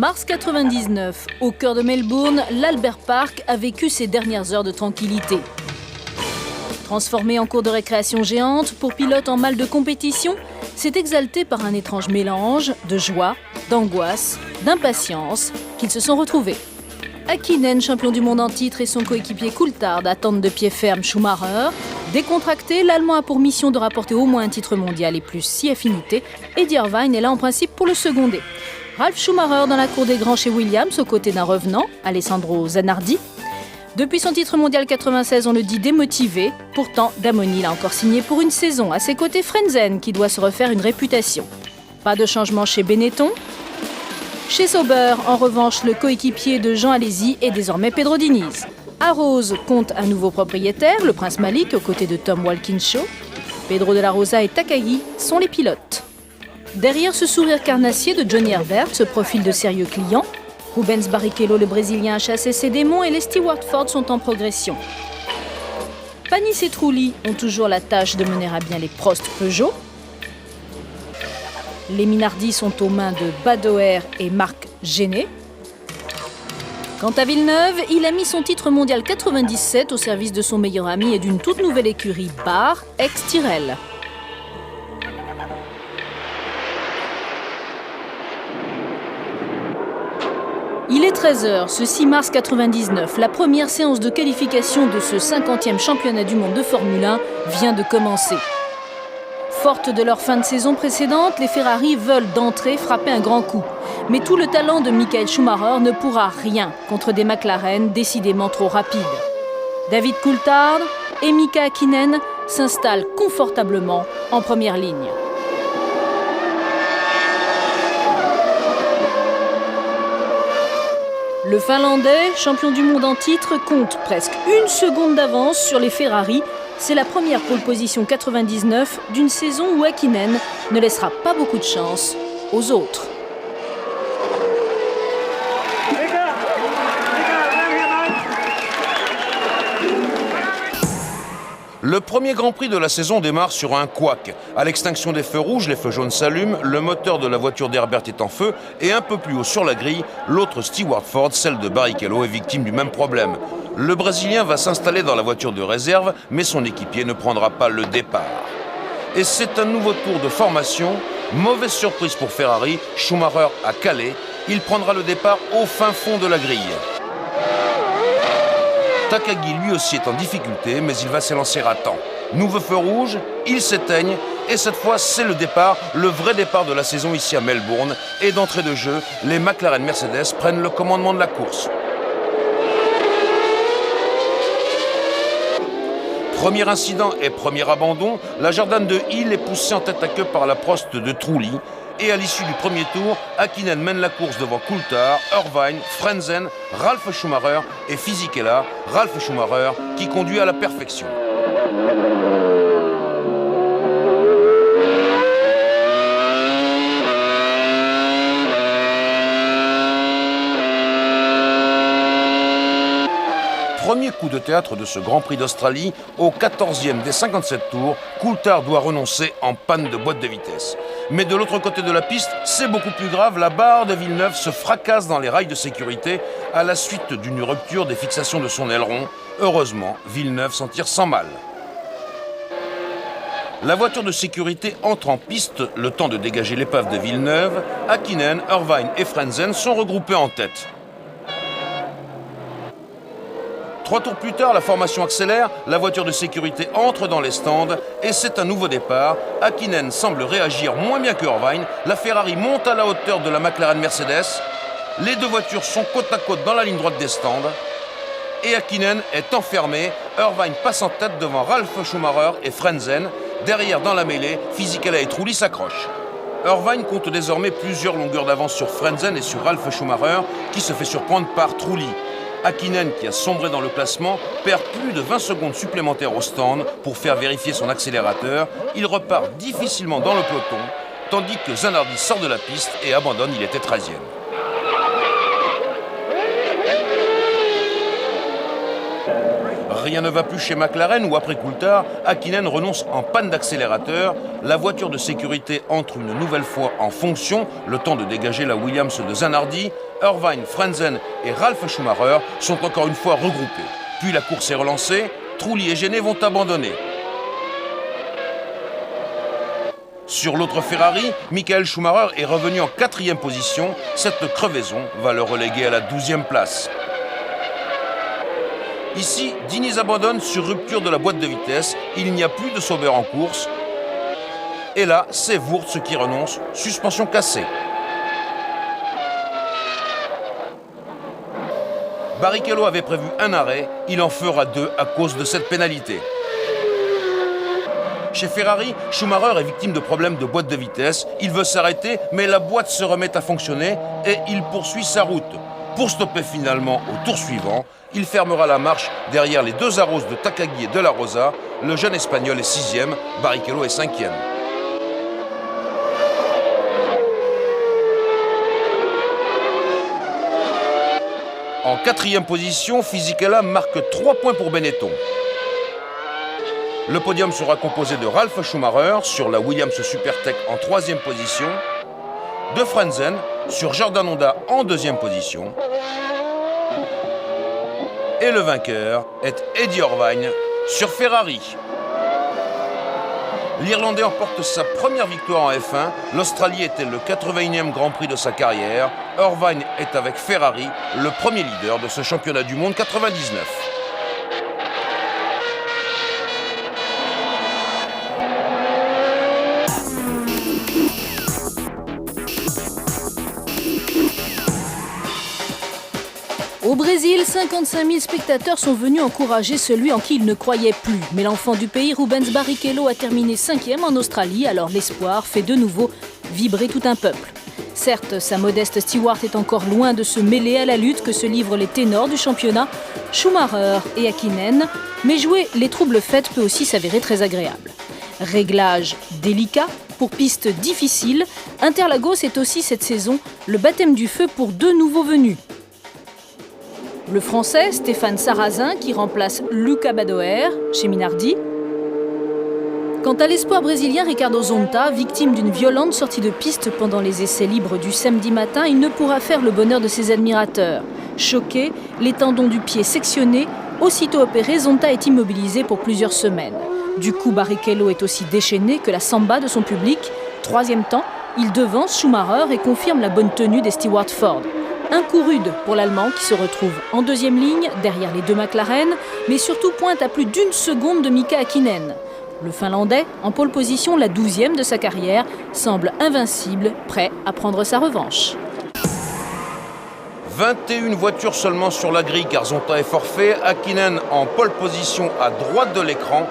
Mars 99, au cœur de Melbourne, l'Albert Park a vécu ses dernières heures de tranquillité. Transformé en cour de récréation géante pour pilote en mal de compétition, s'est exalté par un étrange mélange de joie, d'angoisse, d'impatience qu'ils se sont retrouvés. Häkkinen, champion du monde en titre, et son coéquipier Coulthard attendent de pied ferme Schumacher. Décontracté, l'Allemand a pour mission de rapporter au moins un titre mondial et plus 6 affinités. Eddie Irvine est là en principe pour le seconder. Ralf Schumacher dans la cour des grands chez Williams, aux côtés d'un revenant, Alessandro Zanardi. Depuis son titre mondial 96, on le dit démotivé. Pourtant, Damoni l'a encore signé pour une saison. À ses côtés, Frentzen, qui doit se refaire une réputation. Pas de changement chez Benetton. Chez Sauber, en revanche, le coéquipier de Jean Alesi est désormais Pedro Diniz. Arrows compte un nouveau propriétaire, le prince Malik, aux côtés de Tom Walkinshaw. Pedro de la Rosa et Takagi sont les pilotes. Derrière ce sourire carnassier de Johnny Herbert se profilent de sérieux clients. Rubens Barrichello, le Brésilien, a chassé ses démons et les Stewart Ford sont en progression. Panis et Trulli ont toujours la tâche de mener à bien les Prost Peugeot. Les Minardi sont aux mains de Badoer et Marc Gené. Quant à Villeneuve, il a mis son titre mondial 97 au service de son meilleur ami et d'une toute nouvelle écurie Bar, ex-Tyrrell. Il est 13h, ce 6 mars 99. La première séance de qualification de ce 50e championnat du monde de Formule 1 vient de commencer. Fortes de leur fin de saison précédente, les Ferrari veulent d'entrée frapper un grand coup. Mais tout le talent de Michael Schumacher ne pourra rien contre des McLaren décidément trop rapides. David Coulthard et Mika Häkkinen s'installent confortablement en première ligne. Le Finlandais, champion du monde en titre, compte presque une seconde d'avance sur les Ferrari. C'est la première pole position 99 d'une saison où Häkkinen ne laissera pas beaucoup de chance aux autres. Le premier Grand Prix de la saison démarre sur un couac. À l'extinction des feux rouges, les feux jaunes s'allument, le moteur de la voiture d'Herbert est en feu et un peu plus haut sur la grille, l'autre Stewart Ford, celle de Barrichello, est victime du même problème. Le Brésilien va s'installer dans la voiture de réserve, mais son équipier ne prendra pas le départ. Et c'est un nouveau tour de formation. Mauvaise surprise pour Ferrari, Schumacher a calé. Il prendra le départ au fin fond de la grille. Takagi lui aussi est en difficulté, mais il va s'élancer à temps. Nouveau feu rouge, ils s'éteignent, et cette fois c'est le départ, le vrai départ de la saison ici à Melbourne. Et d'entrée de jeu, les McLaren Mercedes prennent le commandement de la course. Premier incident et premier abandon, la Jordan de Hill est poussée en tête à queue par la Prost de Trulli. Et à l'issue du premier tour, Häkkinen mène la course devant Coulthard, Irvine, Frentzen, Ralf Schumacher et Fisichella. Ralf Schumacher qui conduit à la perfection. Premier coup de théâtre de ce Grand Prix d'Australie, au 14e des 57 tours, Coulthard doit renoncer en panne de boîte de vitesse. Mais de l'autre côté de la piste, c'est beaucoup plus grave, la barre de Villeneuve se fracasse dans les rails de sécurité à la suite d'une rupture des fixations de son aileron. Heureusement, Villeneuve s'en tire sans mal. La voiture de sécurité entre en piste, le temps de dégager l'épave de Villeneuve. Häkkinen, Irvine et Frentzen sont regroupés en tête. 3 tours plus tard, la formation accélère, la voiture de sécurité entre dans les stands et c'est un nouveau départ. Häkkinen semble réagir moins bien que Irvine, la Ferrari monte à la hauteur de la McLaren Mercedes, les deux voitures sont côte à côte dans la ligne droite des stands et Häkkinen est enfermé. Irvine passe en tête devant Ralf Schumacher et Frentzen. Derrière, dans la mêlée, Fisichella et Trulli s'accrochent. Irvine compte désormais plusieurs longueurs d'avance sur Frentzen et sur Ralf Schumacher qui se fait surprendre par Trulli. Häkkinen, qui a sombré dans le classement, perd plus de 20 secondes supplémentaires au stand pour faire vérifier son accélérateur. Il repart difficilement dans le peloton, tandis que Zanardi sort de la piste et abandonne, il était 13e. Rien ne va plus chez McLaren où après Coulthard, Häkkinen renonce en panne d'accélérateur. La voiture de sécurité entre une nouvelle fois en fonction, le temps de dégager la Williams de Zanardi. Irvine, Frentzen et Ralf Schumacher sont encore une fois regroupés. Puis la course est relancée, Trulli et Genet vont abandonner. Sur l'autre Ferrari, Michael Schumacher est revenu en 4e position. Cette crevaison va le reléguer à la 12e place. Ici, Diniz abandonne sur rupture de la boîte de vitesse. Il n'y a plus de sauveur en course. Et là, c'est Wurz qui renonce, suspension cassée. Barrichello avait prévu un arrêt, il en fera 2 à cause de cette pénalité. Chez Ferrari, Schumacher est victime de problèmes de boîte de vitesse. Il veut s'arrêter, mais la boîte se remet à fonctionner et il poursuit sa route. Pour stopper finalement au tour suivant, il fermera la marche derrière les 2 Arros de Takagi et de la Rosa. Le jeune Espagnol est 6e, Barrichello est 5e. En 4e position, Fisichella marque 3 points pour Benetton. Le podium sera composé de Ralf Schumacher sur la Williams Supertech en 3e position, de Frentzen sur Jordan Honda en 2e position, et le vainqueur est Eddie Irvine sur Ferrari. L'Irlandais emporte sa première victoire en F1. L'Australie était le 81e Grand Prix de sa carrière. Irvine est avec Ferrari le premier leader de ce championnat du monde 99. Au Brésil, 55 000 spectateurs sont venus encourager celui en qui ils ne croyaient plus. Mais l'enfant du pays, Rubens Barrichello, a terminé 5e en Australie, alors l'espoir fait de nouveau vibrer tout un peuple. Certes, sa modeste Stewart est encore loin de se mêler à la lutte que se livrent les ténors du championnat, Schumacher et Häkkinen, mais jouer les troubles fêtes peut aussi s'avérer très agréable. Réglage délicat pour piste difficile, Interlagos est aussi cette saison le baptême du feu pour 2 nouveaux venus. Le Français Stéphane Sarrazin qui remplace Luca Badoer chez Minardi. Quant à l'espoir brésilien Ricardo Zonta, victime d'une violente sortie de piste pendant les essais libres du samedi matin, il ne pourra faire le bonheur de ses admirateurs. Choqué, les tendons du pied sectionnés, aussitôt opéré, Zonta est immobilisé pour plusieurs semaines. Du coup, Barrichello est aussi déchaîné que la samba de son public. 3e temps, il devance Schumacher et confirme la bonne tenue des Stewart Ford. Un coup rude pour l'Allemand qui se retrouve en 2e ligne, derrière les 2 McLaren, mais surtout pointe à plus d'1 seconde de Mika Häkkinen. Le Finlandais, en pole position, la 12e de sa carrière, semble invincible, prêt à prendre sa revanche. 21 voitures seulement sur la grille car Zonta est forfait. Häkkinen en pole position à droite de l'écran.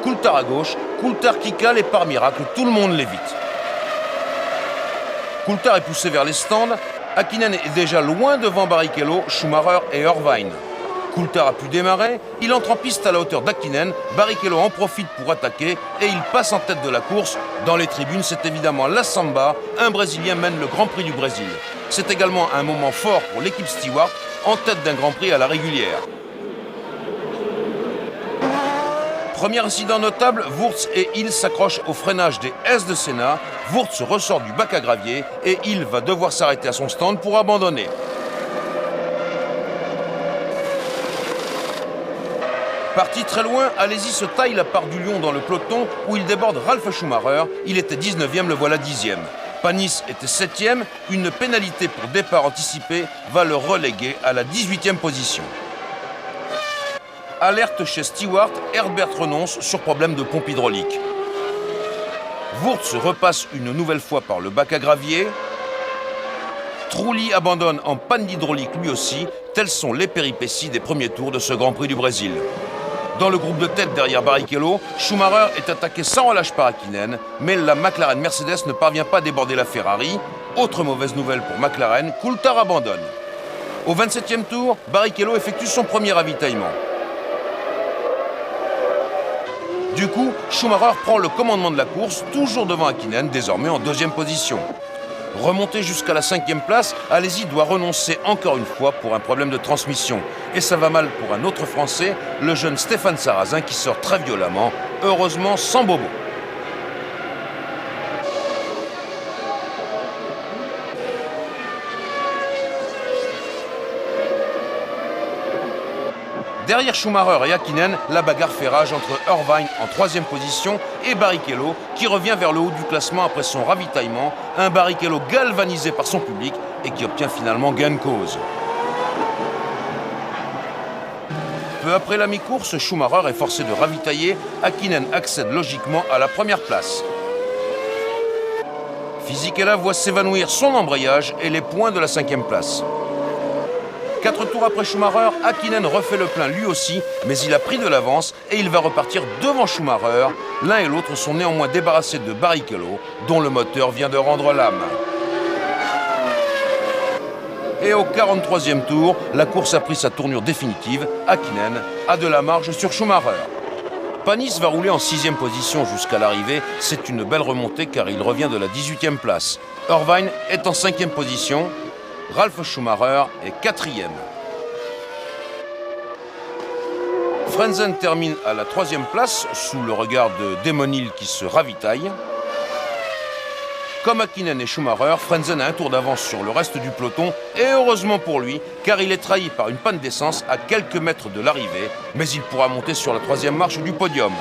Coulthard à gauche, Coulthard qui cale et par miracle, tout le monde l'évite. Coulthard est poussé vers les stands. Häkkinen est déjà loin devant Barrichello, Schumacher et Irvine. Coulthard a pu démarrer, il entre en piste à la hauteur d'Häkkinen, Barrichello en profite pour attaquer et il passe en tête de la course. Dans les tribunes, c'est évidemment la samba, un Brésilien mène le Grand Prix du Brésil. C'est également un moment fort pour l'équipe Stewart, en tête d'un Grand Prix à la régulière. Premier incident notable, Wurz et Hill s'accrochent au freinage des S de Senna. Wurz ressort du bac à gravier et Hill va devoir s'arrêter à son stand pour abandonner. Parti très loin, Alesi se taille la part du lion dans le peloton où il déborde Ralf Schumacher. Il était 19e, le voilà 10e. Panis était 7e. Une pénalité pour départ anticipé va le reléguer à la 18e position. Alerte chez Stewart, Herbert renonce sur problème de pompe hydraulique. Wurz repasse une nouvelle fois par le bac à gravier. Trulli abandonne en panne d'hydraulique lui aussi. Telles sont les péripéties des premiers tours de ce Grand Prix du Brésil. Dans le groupe de tête derrière Barrichello, Schumacher est attaqué sans relâche par Häkkinen, mais la McLaren Mercedes ne parvient pas à déborder la Ferrari. Autre mauvaise nouvelle pour McLaren, Coulthard abandonne. Au 27e tour, Barrichello effectue son premier ravitaillement. Du coup, Schumacher prend le commandement de la course, toujours devant Häkkinen, désormais en 2e position. Remonté jusqu'à la 5e place, Alesi doit renoncer encore une fois pour un problème de transmission. Et ça va mal pour un autre Français, le jeune Stéphane Sarrazin qui sort très violemment, heureusement sans bobo. Derrière Schumacher et Häkkinen, la bagarre fait rage entre Irvine en 3e position et Barrichello qui revient vers le haut du classement après son ravitaillement, un Barrichello galvanisé par son public et qui obtient finalement gain de cause. Peu après la mi-course, Schumacher est forcé de ravitailler, Häkkinen accède logiquement à la première place. Fisichella voit s'évanouir son embrayage et les points de la 5e place. 4 tours après Schumacher, Häkkinen refait le plein lui aussi, mais il a pris de l'avance et il va repartir devant Schumacher. L'un et l'autre sont néanmoins débarrassés de Barrichello, dont le moteur vient de rendre l'âme. Et au 43e tour, la course a pris sa tournure définitive. Häkkinen a de la marge sur Schumacher. Panis va rouler en 6e position jusqu'à l'arrivée. C'est une belle remontée car il revient de la 18e place. Irvine est en 5e position. Ralf Schumacher est 4e. Frentzen termine à la 3e place sous le regard de Damon Hill qui se ravitaille. Comme Häkkinen et Schumacher, Frentzen a un tour d'avance sur le reste du peloton et heureusement pour lui car il est trahi par une panne d'essence à quelques mètres de l'arrivée, mais il pourra monter sur la 3e marche du podium.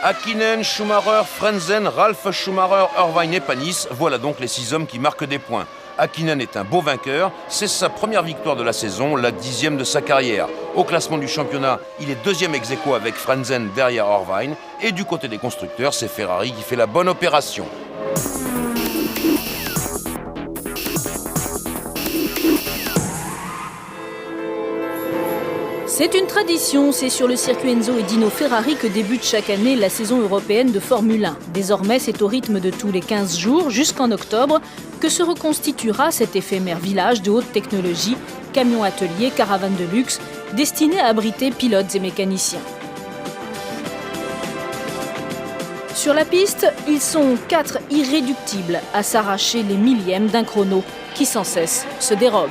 Häkkinen, Schumacher, Frentzen, Ralf Schumacher, Irvine et Panis, voilà donc les 6 hommes qui marquent des points. Häkkinen est un beau vainqueur, c'est sa première victoire de la saison, la 10e de sa carrière. Au classement du championnat, il est 2e ex-aequo avec Frentzen derrière Irvine. Et du côté des constructeurs, c'est Ferrari qui fait la bonne opération. C'est une tradition, c'est sur le circuit Enzo et Dino Ferrari que débute chaque année la saison européenne de Formule 1. Désormais, c'est au rythme de tous les 15 jours, jusqu'en octobre, que se reconstituera cet éphémère village de haute technologie, camions ateliers, caravanes de luxe, destiné à abriter pilotes et mécaniciens. Sur la piste, ils sont 4 irréductibles à s'arracher les millièmes d'un chrono qui sans cesse se dérobe.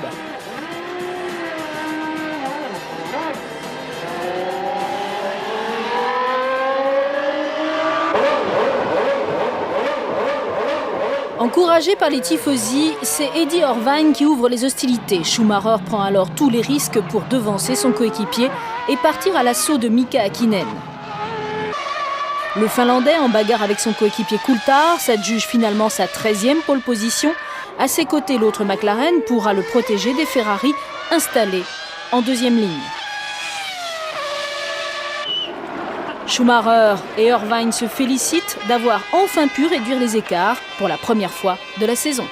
Encouragé par les tifosi, c'est Eddie Irvine qui ouvre les hostilités. Schumacher prend alors tous les risques pour devancer son coéquipier et partir à l'assaut de Mika Häkkinen. Le Finlandais, en bagarre avec son coéquipier Coulthard, s'adjuge finalement sa 13e pole position. À ses côtés, l'autre McLaren pourra le protéger des Ferrari installés en 2e ligne. Schumacher et Irvine se félicitent d'avoir enfin pu réduire les écarts pour la première fois de la saison.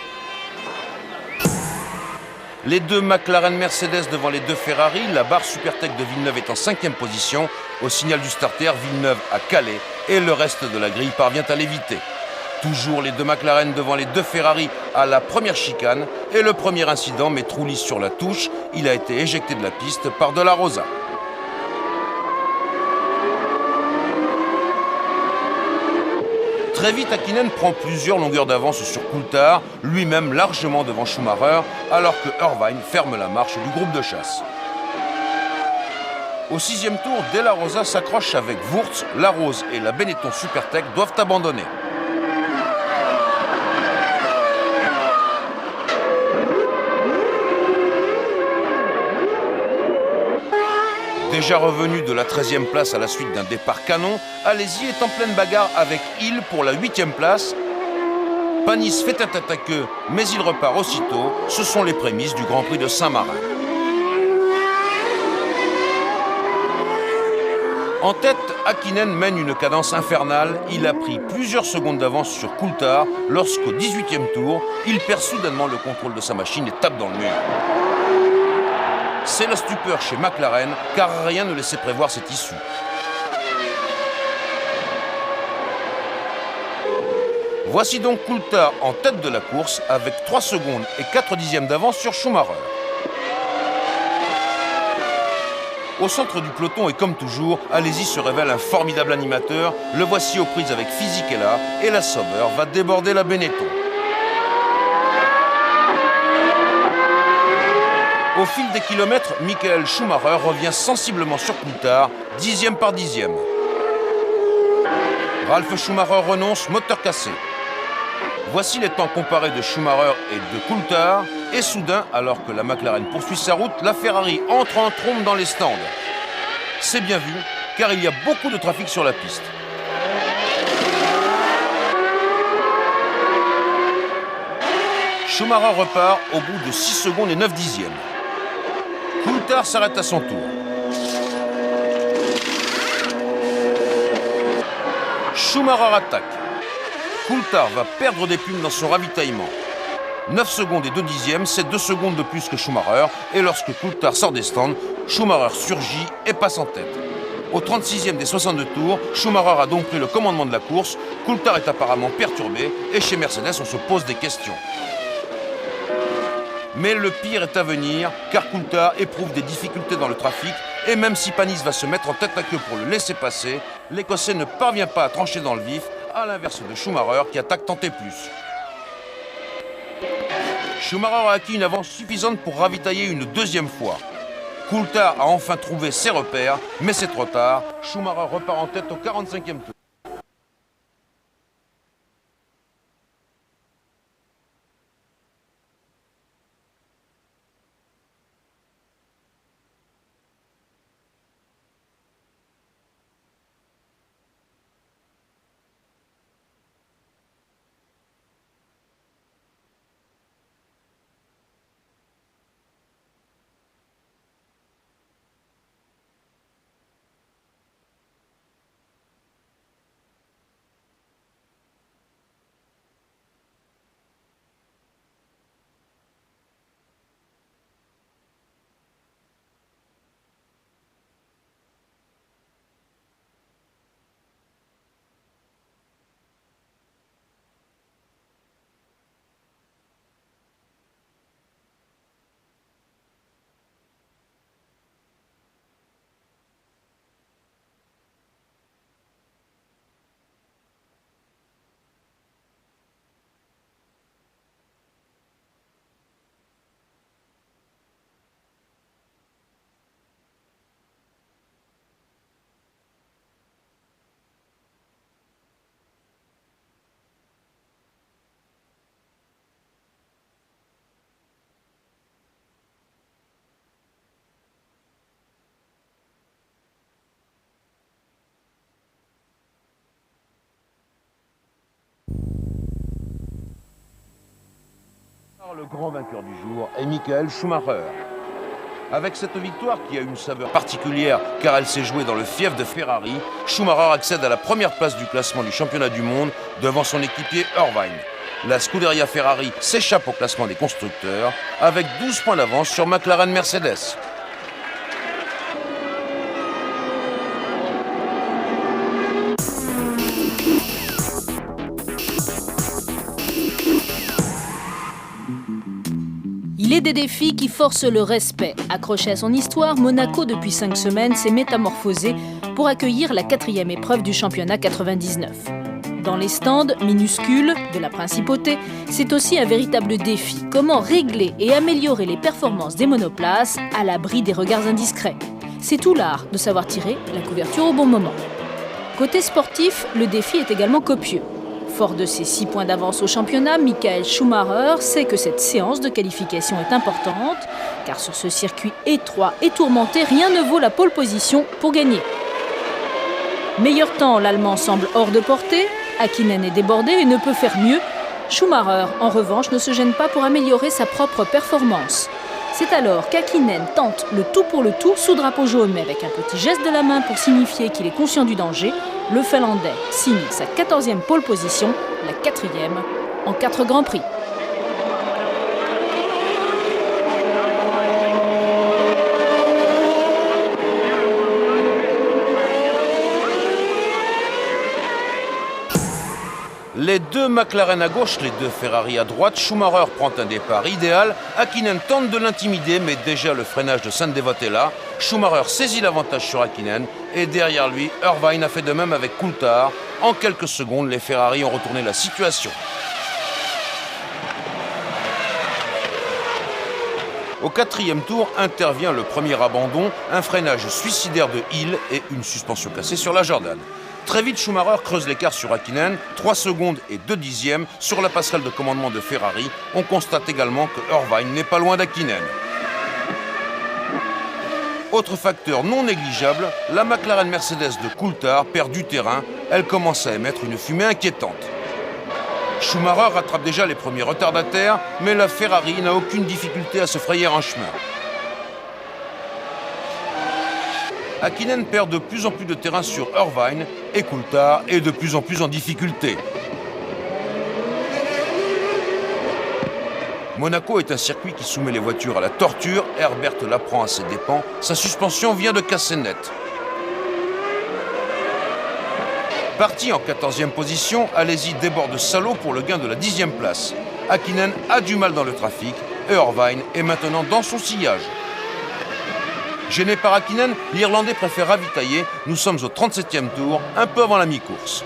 Les 2 McLaren Mercedes devant les 2 Ferrari, la barre Supertech de Villeneuve est en 5e position. Au signal du starter, Villeneuve a calé et le reste de la grille parvient à l'éviter. Toujours les 2 McLaren devant les 2 Ferrari à la première chicane et le premier incident met Trulli sur la touche. Il a été éjecté de la piste par De La Rosa. Très vite, Häkkinen prend plusieurs longueurs d'avance sur Coulthard, lui-même largement devant Schumacher, alors que Irvine ferme la marche du groupe de chasse. Au 6e tour, De La Rosa s'accroche avec Wurz, Larose et la Benetton Supertech doivent abandonner. Déjà revenu de la 13e place à la suite d'un départ canon, Alesi est en pleine bagarre avec Hill pour la 8e place. Panis fait un tête à queue, mais il repart aussitôt. Ce sont les prémices du Grand Prix de Saint-Marin. En tête, Häkkinen mène une cadence infernale. Il a pris plusieurs secondes d'avance sur Coulthard lorsqu'au 18e tour, il perd soudainement le contrôle de sa machine et tape dans le mur. C'est la stupeur chez McLaren, car rien ne laissait prévoir cette issue. Voici donc Coulthard en tête de la course, avec 3 secondes et 4 dixièmes d'avance sur Schumacher. Au centre du peloton et comme toujours, Alesi se révèle un formidable animateur. Le voici aux prises avec Fisichella et la Sauber va déborder la Benetton. Au fil des kilomètres, Michael Schumacher revient sensiblement sur Coulthard, 10e par 10e. Ralf Schumacher renonce, moteur cassé. Voici les temps comparés de Schumacher et de Coulthard. Et soudain, alors que la McLaren poursuit sa route, la Ferrari entre en trombe dans les stands. C'est bien vu, car il y a beaucoup de trafic sur la piste. Schumacher repart au bout de 6 secondes et 9 dixièmes. Coulthard s'arrête à son tour. Schumacher attaque. Coulthard va perdre des plumes dans son ravitaillement. 9 secondes et 2 dixièmes, c'est 2 secondes de plus que Schumacher. Et lorsque Coulthard sort des stands, Schumacher surgit et passe en tête. Au 36e des 62 tours, Schumacher a donc pris le commandement de la course. Coulthard est apparemment perturbé et chez Mercedes, on se pose des questions. Mais le pire est à venir, car Coulthard éprouve des difficultés dans le trafic et même si Panis va se mettre en tête à queue pour le laisser passer, l'Écossais ne parvient pas à trancher dans le vif, à l'inverse de Schumacher qui attaque tant et plus. Schumacher a acquis une avance suffisante pour ravitailler une deuxième fois. Coulthard a enfin trouvé ses repères, mais c'est trop tard. Schumacher repart en tête au 45e tour. Le grand vainqueur du jour est Michael Schumacher. Avec cette victoire qui a une saveur particulière car elle s'est jouée dans le fief de Ferrari, Schumacher accède à la première place du classement du championnat du monde devant son équipier Irvine. La Scuderia Ferrari s'échappe au classement des constructeurs avec 12 points d'avance sur McLaren Mercedes. Il est des défis qui forcent le respect. Accroché à son histoire, Monaco, depuis 5 semaines, s'est métamorphosé pour accueillir la 4e épreuve du championnat 99. Dans les stands minuscules de la principauté, c'est aussi un véritable défi. Comment régler et améliorer les performances des monoplaces à l'abri des regards indiscrets? C'est tout l'art de savoir tirer la couverture au bon moment. Côté sportif, le défi est également copieux. Fort de ses 6 points d'avance au championnat, Michael Schumacher sait que cette séance de qualification est importante, car sur ce circuit étroit et tourmenté, rien ne vaut la pole position pour gagner. Meilleur temps, l'Allemand semble hors de portée, Häkkinen est débordé et ne peut faire mieux. Schumacher, en revanche, ne se gêne pas pour améliorer sa propre performance. C'est alors qu'Häkkinen tente le tout pour le tout sous drapeau jaune, mais avec un petit geste de la main pour signifier qu'il est conscient du danger. Le Finlandais signe sa 14e pole position, la 4e en 4 Grands Prix. Les deux McLaren à gauche, les deux Ferrari à droite, Schumacher prend un départ idéal, Häkkinen tente de l'intimider, mais déjà le freinage de Sandevat est là. Schumacher saisit l'avantage sur Häkkinen et derrière lui, Irvine a fait de même avec Coulthard. En quelques secondes, les Ferrari ont retourné la situation. Au 4e tour intervient le premier abandon, un freinage suicidaire de Hill et une suspension cassée sur la Jordan. Très vite, Schumacher creuse l'écart sur Häkkinen, 3 secondes et 2 dixièmes sur la passerelle de commandement de Ferrari. On constate également que Irvine n'est pas loin d'Häkkinen. Autre facteur non négligeable, la McLaren Mercedes de Coulthard perd du terrain. Elle commence à émettre une fumée inquiétante. Schumacher rattrape déjà les premiers retardataires, mais la Ferrari n'a aucune difficulté à se frayer un chemin. Häkkinen perd de plus en plus de terrain sur Irvine et Coulthard est de plus en plus en difficulté. Monaco est un circuit qui soumet les voitures à la torture. Herbert l'apprend à ses dépens. Sa suspension vient de casser net. Parti en 14e position, Alesi déborde Salo pour le gain de la 10e place. Häkkinen a du mal dans le trafic et Irvine est maintenant dans son sillage. Gêné par Häkkinen, l'Irlandais préfère ravitailler. Nous sommes au 37e tour, un peu avant la mi-course.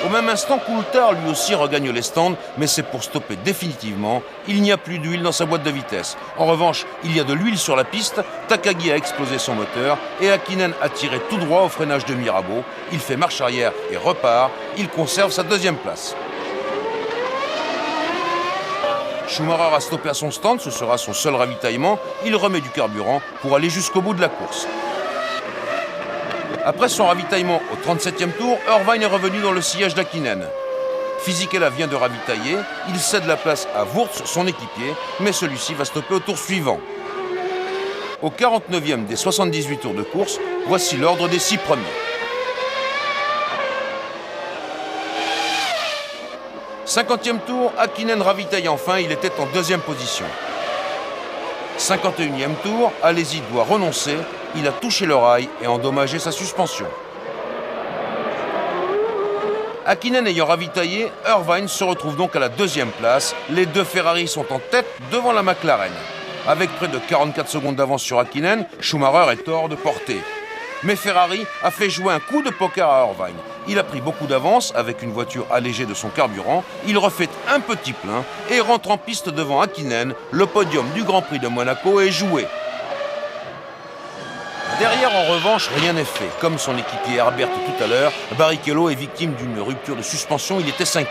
Au même instant, Coulthard lui aussi regagne les stands, mais c'est pour stopper définitivement. Il n'y a plus d'huile dans sa boîte de vitesse. En revanche, il y a de l'huile sur la piste. Takagi a explosé son moteur et Häkkinen a tiré tout droit au freinage de Mirabeau. Il fait marche arrière et repart. Il conserve sa 2e place. Schumacher a stoppé à son stand, ce sera son seul ravitaillement. Il remet du carburant pour aller jusqu'au bout de la course. Après son ravitaillement au 37e tour, Irvine est revenu dans le sillage d'Häkkinen. Fisichella vient de ravitailler, il cède la place à Wurz, son équipier, mais celui-ci va stopper au tour suivant. Au 49e des 78 tours de course, voici l'ordre des 6 premiers. 50e tour, Häkkinen ravitaille enfin, il était en 2e position. 51e tour, Alesi doit renoncer, il a touché le rail et endommagé sa suspension. Häkkinen ayant ravitaillé, Irvine se retrouve donc à la 2e place. Les deux Ferrari sont en tête devant la McLaren. Avec près de 44 secondes d'avance sur Häkkinen, Schumacher est hors de portée. Mais Ferrari a fait jouer un coup de poker à Irvine. Il a pris beaucoup d'avance avec une voiture allégée de son carburant. Il refait un petit plein et rentre en piste devant Häkkinen. Le podium du Grand Prix de Monaco est joué. Derrière, en revanche, rien n'est fait. Comme son équipier Herbert tout à l'heure, Barrichello est victime d'une rupture de suspension. Il était 5e.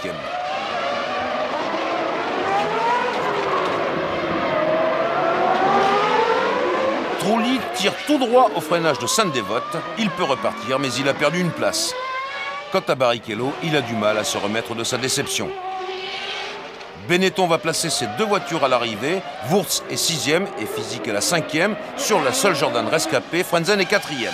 Trulli tire tout droit au freinage de Sainte-Dévote. Il peut repartir, mais il a perdu une place. Quant à Barrichello, il a du mal à se remettre de sa déception. Benetton va placer ses 2 voitures à l'arrivée. Wurz est 6e et Fisichella 5e. Sur la seule Jordan rescapée, Frentzen est 4e.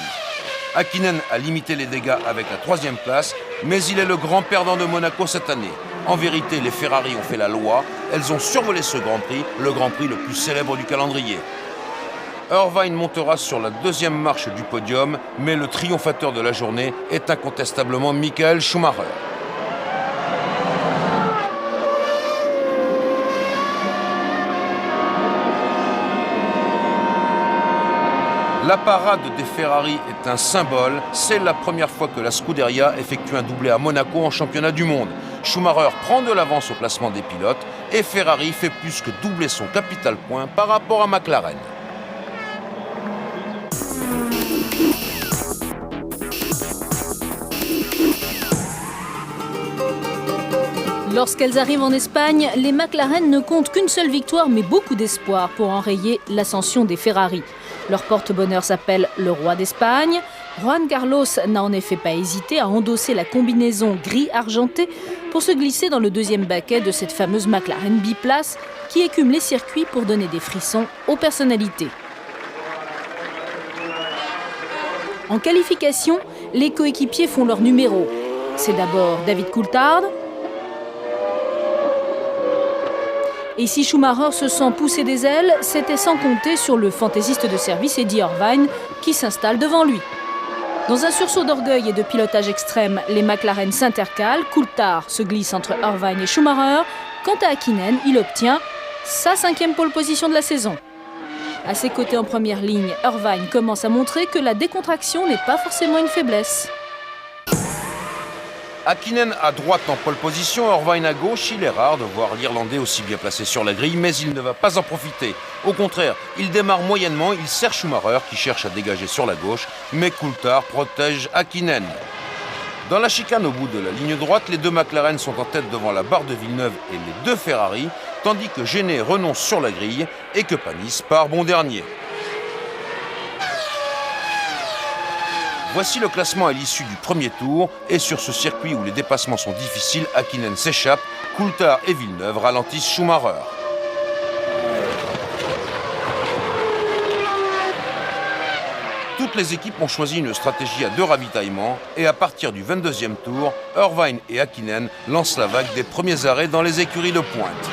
Häkkinen a limité les dégâts avec la 3e place, mais il est le grand perdant de Monaco cette année. En vérité, les Ferrari ont fait la loi. Elles ont survolé ce Grand Prix, le Grand Prix le plus célèbre du calendrier. Irvine montera sur la 2e marche du podium, mais le triomphateur de la journée est incontestablement Michael Schumacher. La parade des Ferrari est un symbole. C'est la première fois que la Scuderia effectue un doublé à Monaco en championnat du monde. Schumacher prend de l'avance au classement des pilotes et Ferrari fait plus que doubler son capital point par rapport à McLaren. Lorsqu'elles arrivent en Espagne, les McLaren ne comptent qu'une seule victoire, mais beaucoup d'espoir pour enrayer l'ascension des Ferrari. Leur porte-bonheur s'appelle le Roi d'Espagne. Juan Carlos n'a en effet pas hésité à endosser la combinaison gris-argenté pour se glisser dans le 2e baquet de cette fameuse McLaren biplace qui écume les circuits pour donner des frissons aux personnalités. En qualification, les coéquipiers font leur numéro. C'est d'abord David Coulthard. Et si Schumacher se sent pousser des ailes, c'était sans compter sur le fantaisiste de service Eddie Irvine qui s'installe devant lui. Dans un sursaut d'orgueil et de pilotage extrême, les McLaren s'intercalent, Coulthard se glisse entre Irvine et Schumacher. Quant à Häkkinen, il obtient sa 5e pole position de la saison. À ses côtés en première ligne, Irvine commence à montrer que la décontraction n'est pas forcément une faiblesse. Häkkinen à droite en pole position, Irvine à gauche. Il est rare de voir l'Irlandais aussi bien placé sur la grille, mais il ne va pas en profiter. Au contraire, il démarre moyennement, il serre Schumacher qui cherche à dégager sur la gauche, mais Coulthard protège Häkkinen. Dans la chicane au bout de la ligne droite, les 2 McLaren sont en tête devant la barre de Villeneuve et les 2 Ferrari. tandis que Genet renonce sur la grille et que Panis part bon dernier. Voici le classement à l'issue du premier tour, et sur ce circuit où les dépassements sont difficiles, Häkkinen s'échappe, Coulthard et Villeneuve ralentissent Schumacher. Toutes les équipes ont choisi une stratégie à 2 ravitaillements, et à partir du 22e tour, Irvine et Häkkinen lancent la vague des premiers arrêts dans les écuries de pointe.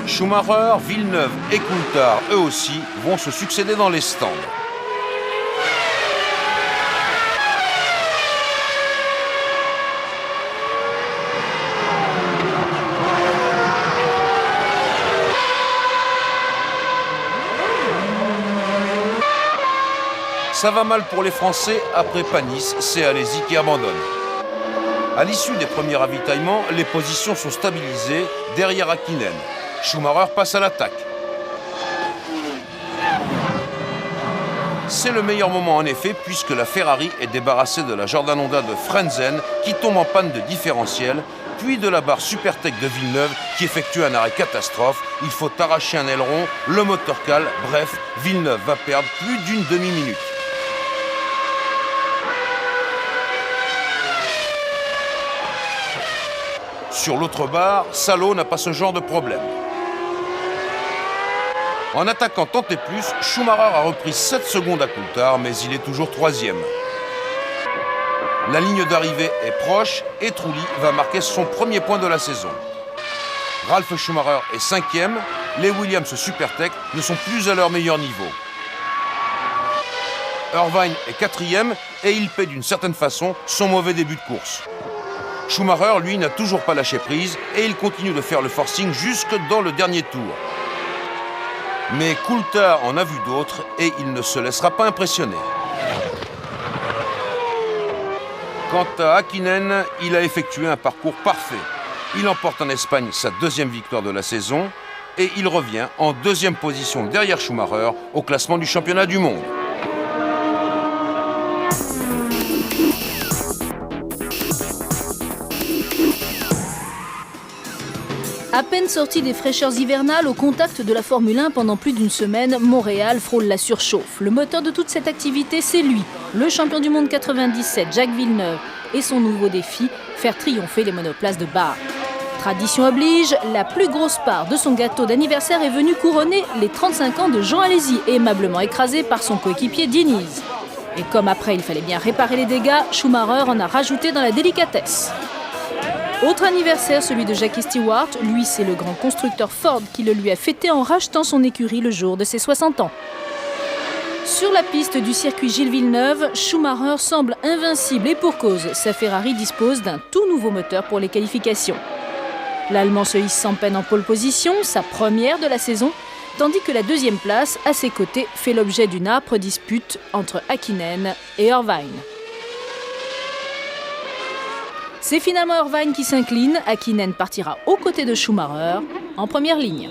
Schumacher, Villeneuve et Coulthard, eux aussi, vont se succéder dans les stands. Ça va mal pour les Français, après Panis, c'est Alesi qui abandonne. À l'issue des premiers ravitaillements, les positions sont stabilisées derrière Häkkinen. Schumacher passe à l'attaque. C'est le meilleur moment en effet, puisque la Ferrari est débarrassée de la Jordan Honda de Frentzen qui tombe en panne de différentiel, puis de la barre Supertech de Villeneuve qui effectue un arrêt catastrophe. Il faut arracher un aileron, le moteur cale, bref, Villeneuve va perdre plus d'une demi-minute. Sur l'autre barre, Salo n'a pas ce genre de problème. En attaquant tant et plus, Schumacher a repris 7 secondes à Coulthard, mais il est toujours 3e. La ligne d'arrivée est proche et Trulli va marquer son premier point de la saison. Ralf Schumacher est 5e, les Williams Supertech ne sont plus à leur meilleur niveau. Irvine est 4e et il paie d'une certaine façon son mauvais début de course. Schumacher, lui, n'a toujours pas lâché prise et il continue de faire le forcing jusque dans le dernier tour. Mais Coulthard en a vu d'autres et il ne se laissera pas impressionner. Quant à Häkkinen, il a effectué un parcours parfait. Il emporte en Espagne sa 2e victoire de la saison et il revient en 2e position derrière Schumacher au classement du championnat du monde. À peine sorti des fraîcheurs hivernales, au contact de la Formule 1 pendant plus d'une semaine, Montréal frôle la surchauffe. Le moteur de toute cette activité, c'est lui, le champion du monde 97, Jacques Villeneuve, et son nouveau défi, faire triompher les monoplaces de Barre. Tradition oblige, la plus grosse part de son gâteau d'anniversaire est venue couronner les 35 ans de Jean Alesi, aimablement écrasé par son coéquipier Diniz. Et comme après il fallait bien réparer les dégâts, Schumacher en a rajouté dans la délicatesse. Autre anniversaire, celui de Jackie Stewart. Lui, c'est le grand constructeur Ford qui le lui a fêté en rachetant son écurie le jour de ses 60 ans. Sur la piste du circuit Gilles Villeneuve, Schumacher semble invincible et pour cause. Sa Ferrari dispose d'un tout nouveau moteur pour les qualifications. L'Allemand se hisse sans peine en pole position, sa première de la saison, tandis que la 2e place, à ses côtés, fait l'objet d'une âpre dispute entre Häkkinen et Irvine. C'est finalement Irvine qui s'incline. Häkkinen partira aux côtés de Schumacher en première ligne.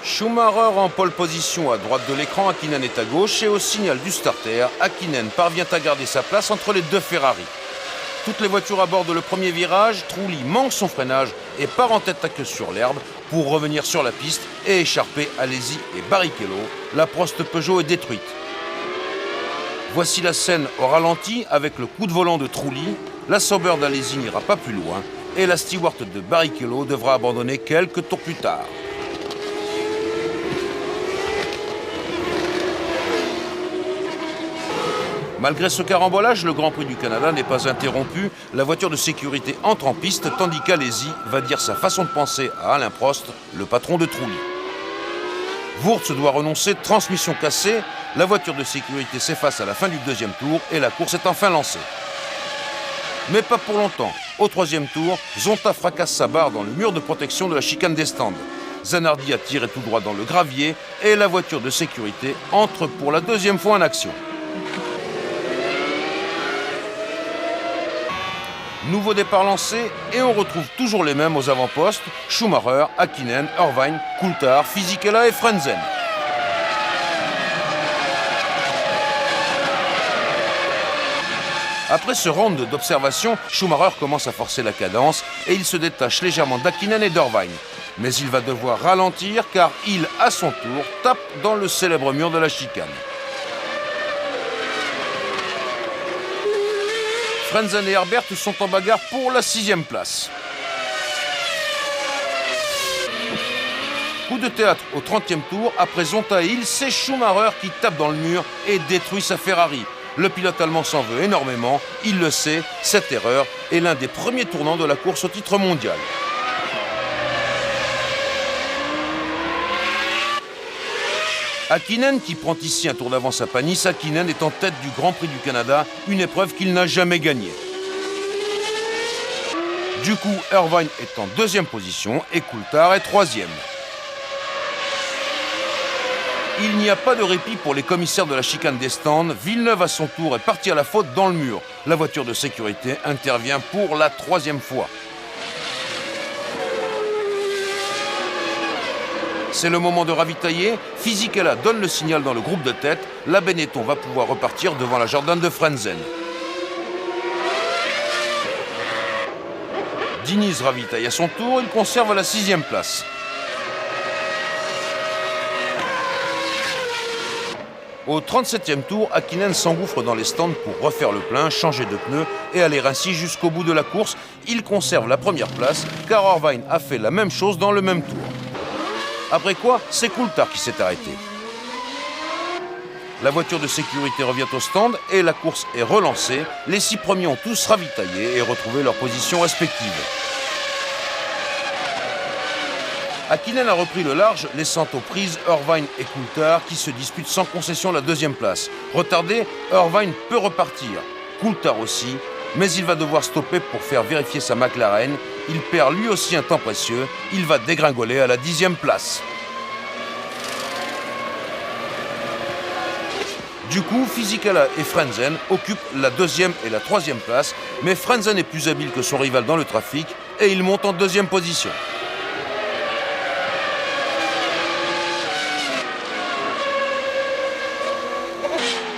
Schumacher en pole position à droite de l'écran, Häkkinen est à gauche et au signal du starter, Häkkinen parvient à garder sa place entre les 2 Ferrari. Toutes les voitures abordent le premier virage, Trulli manque son freinage et part en tête à queue sur l'herbe pour revenir sur la piste et écharper Alesi et Barrichello. La Prost Peugeot est détruite. Voici la scène au ralenti avec le coup de volant de Trulli. La Sauber d'Alesi n'ira pas plus loin et la Stewart de Barrichello devra abandonner quelques tours plus tard. Malgré ce carambolage, le Grand Prix du Canada n'est pas interrompu. La voiture de sécurité entre en piste tandis qu'Alesi va dire sa façon de penser à Alain Prost, le patron de Trulli. Wurz doit renoncer, transmission cassée. La voiture de sécurité s'efface à la fin du 2e tour et la course est enfin lancée. Mais pas pour longtemps. Au 3e tour, Zonta fracasse sa barre dans le mur de protection de la chicane des stands. Zanardi a tiré tout droit dans le gravier et la voiture de sécurité entre pour la 2e fois en action. Nouveau départ lancé et on retrouve toujours les mêmes aux avant-postes, Schumacher, Häkkinen, Irvine, Coulthard, Fisichella et Frentzen. Après ce round d'observation, Schumacher commence à forcer la cadence et il se détache légèrement d'Häkkinen et d'Irvine. Mais il va devoir ralentir car il, à son tour, tape dans le célèbre mur de la chicane. Frentzen et Herbert sont en bagarre pour la 6e place. Coup de théâtre au 30e tour, après Zonta et Hill, c'est Schumacher qui tape dans le mur et détruit sa Ferrari. Le pilote allemand s'en veut énormément, il le sait, cette erreur est l'un des premiers tournants de la course au titre mondial. Häkkinen qui prend ici un tour d'avance à Panis, Häkkinen est en tête du Grand Prix du Canada, une épreuve qu'il n'a jamais gagnée. Du coup, Irvine est en 2e position et Coulthard est 3e. Il n'y a pas de répit pour les commissaires de la chicane des stands. Villeneuve à son tour est parti à la faute dans le mur. La voiture de sécurité intervient pour la 3e fois. C'est le moment de ravitailler. Fisichella donne le signal dans le groupe de tête. La Benetton va pouvoir repartir devant la Jordan de Frentzen. Diniz ravitaille à son tour. Il conserve la 6e place. Au 37e tour, Häkkinen s'engouffre dans les stands pour refaire le plein, changer de pneus et aller ainsi jusqu'au bout de la course. Il conserve la 1re place car Irvine a fait la même chose dans le même tour. Après quoi, c'est Coulthard qui s'est arrêté. La voiture de sécurité revient au stand et la course est relancée. Les 6 premiers ont tous ravitaillé et retrouvé leurs positions respectives. Häkkinen a repris le large, laissant aux prises Irvine et Coulthard qui se disputent sans concession la 2e place. Retardé, Irvine peut repartir, Coulthard aussi, mais il va devoir stopper pour faire vérifier sa McLaren. Il perd lui aussi un temps précieux, il va dégringoler à la 10e place. Du coup, Fisichella et Frentzen occupent la 2e et la 3e place, mais Frentzen est plus habile que son rival dans le trafic et il monte en 2e position.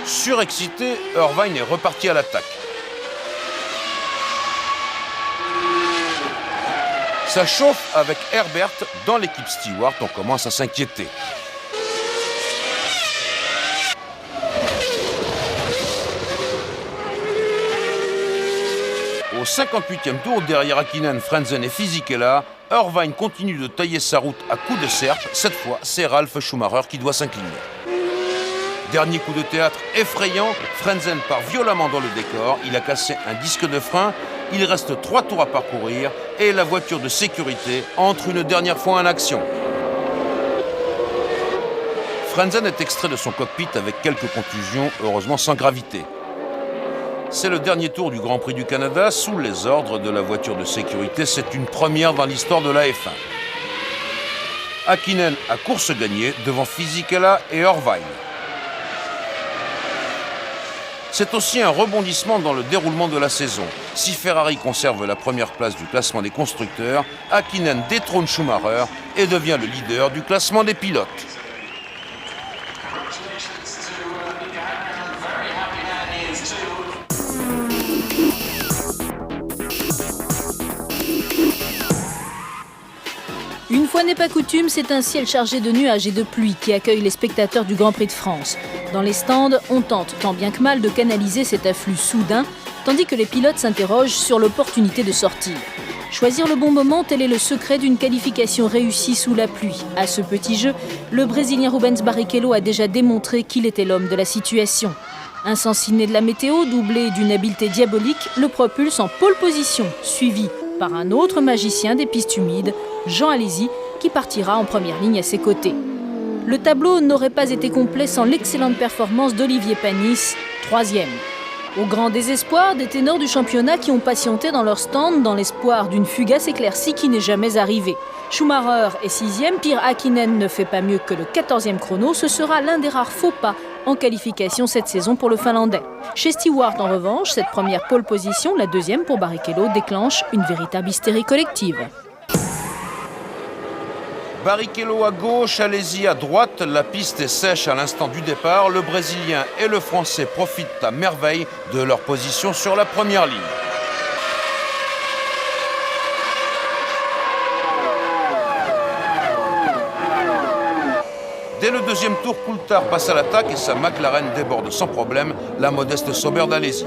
Surexcité, Irvine est reparti à l'attaque. Ça chauffe avec Herbert dans l'équipe Stewart, on commence à s'inquiéter. Au 58e tour, derrière Häkkinen, Frentzen et Fisichella, Irvine continue de tailler sa route à coups de serpe. Cette fois, c'est Ralf Schumacher qui doit s'incliner. Dernier coup de théâtre effrayant, Frentzen part violemment dans le décor, il a cassé un disque de frein, il reste 3 tours à parcourir et la voiture de sécurité entre une dernière fois en action. Frentzen est extrait de son cockpit avec quelques contusions, heureusement sans gravité. C'est le dernier tour du Grand Prix du Canada sous les ordres de la voiture de sécurité, c'est une première dans l'histoire de la F1. Häkkinen a course gagnée devant Fisichella et Irvine. C'est aussi un rebondissement dans le déroulement de la saison. Si Ferrari conserve la 1re place du classement des constructeurs, Häkkinen détrône Schumacher et devient le leader du classement des pilotes. Une fois n'est pas coutume, c'est un ciel chargé de nuages et de pluie qui accueille les spectateurs du Grand Prix de France. Dans les stands, on tente tant bien que mal de canaliser cet afflux soudain, tandis que les pilotes s'interrogent sur l'opportunité de sortir. Choisir le bon moment, tel est le secret d'une qualification réussie sous la pluie. À ce petit jeu, le Brésilien Rubens Barrichello a déjà démontré qu'il était l'homme de la situation. Un sens inné de la météo, doublé d'une habileté diabolique, le propulse en pole position, suivi par un autre magicien des pistes humides, Jean Alesi, qui partira en première ligne à ses côtés. Le tableau n'aurait pas été complet sans l'excellente performance d'Olivier Panis, 3e. Au grand désespoir des ténors du championnat qui ont patienté dans leur stand dans l'espoir d'une fugace éclaircie qui n'est jamais arrivée. Schumacher est 6e, Häkkinen ne fait pas mieux que le 14e chrono, ce sera l'un des rares faux pas en qualification cette saison pour le Finlandais. Chez Stewart, en revanche, cette première pole position, la deuxième pour Barrichello, déclenche une véritable hystérie collective. Barrichello à gauche, Alesi à droite, la piste est sèche à l'instant du départ. Le Brésilien et le Français profitent à merveille de leur position sur la première ligne. Dès le deuxième tour, Coulthard passe à l'attaque et sa McLaren déborde sans problème la modeste Sauber d'Alesi.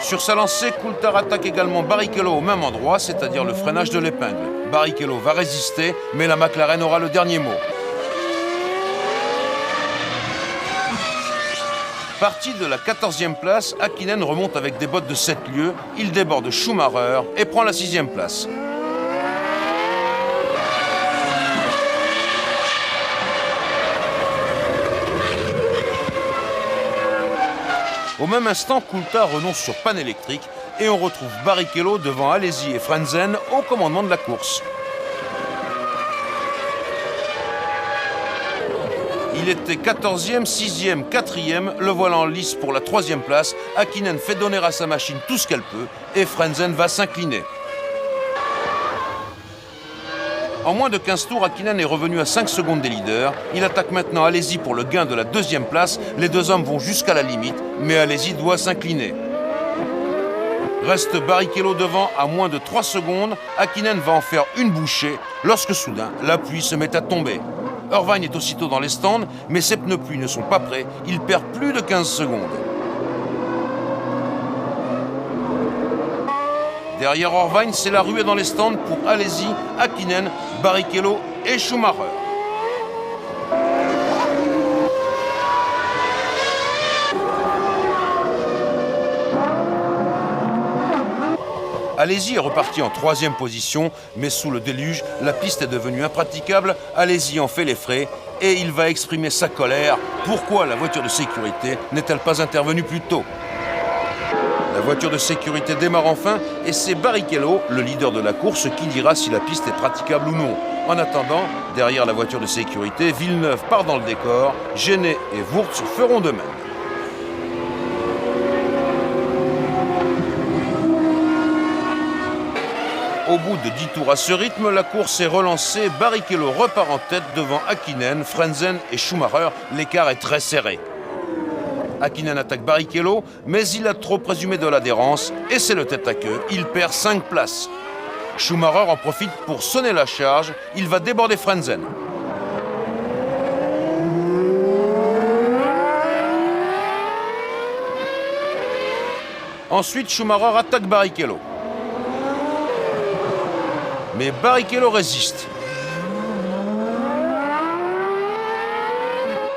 Sur sa lancée, Coulthard attaque également Barrichello au même endroit, c'est-à-dire le freinage de l'épingle. Barrichello va résister, mais la McLaren aura le dernier mot. Parti de la 14e place, Häkkinen remonte avec des bottes de 7 lieues. Il déborde Schumacher et prend la 6e place. Au même instant, Coulthard renonce sur panne électrique et on retrouve Barrichello devant Alesi et Frentzen au commandement de la course. Il était 14e, 6e, 4e, le voilà en lice pour la 3e place. Häkkinen fait donner à sa machine tout ce qu'elle peut et Frentzen va s'incliner. En moins de 15 tours, Häkkinen est revenu à 5 secondes des leaders. Il attaque maintenant Alesi pour le gain de la 2e place. Les deux hommes vont jusqu'à la limite, mais Alesi doit s'incliner. Reste Barrichello devant à moins de 3 secondes. Häkkinen va en faire une bouchée lorsque soudain la pluie se met à tomber. Irvine est aussitôt dans les stands, mais ses pneus pluie ne sont pas prêts. Il perd plus de 15 secondes. Derrière Irvine, c'est la ruée dans les stands pour Alesi, Häkkinen, Barrichello et Schumacher. Alesi est reparti en 3e position, mais sous le déluge, la piste est devenue impraticable. Alesi en fait les frais et il va exprimer sa colère. Pourquoi la voiture de sécurité n'est-elle pas intervenue plus tôt ? La voiture de sécurité démarre enfin et c'est Barrichello, le leader de la course, qui dira si la piste est praticable ou non. En attendant, derrière la voiture de sécurité, Villeneuve part dans le décor, Genet et Wurz feront de même. Au bout de 10 tours à ce rythme, la course est relancée. Barrichello repart en tête devant Häkkinen, Frentzen et Schumacher. L'écart est très serré. Häkkinen attaque Barrichello, mais il a trop présumé de l'adhérence et c'est le tête-à-queue. Il perd 5 places. Schumacher en profite pour sonner la charge. Il va déborder Frentzen. Ensuite, Schumacher attaque Barrichello. Mais Barrichello résiste.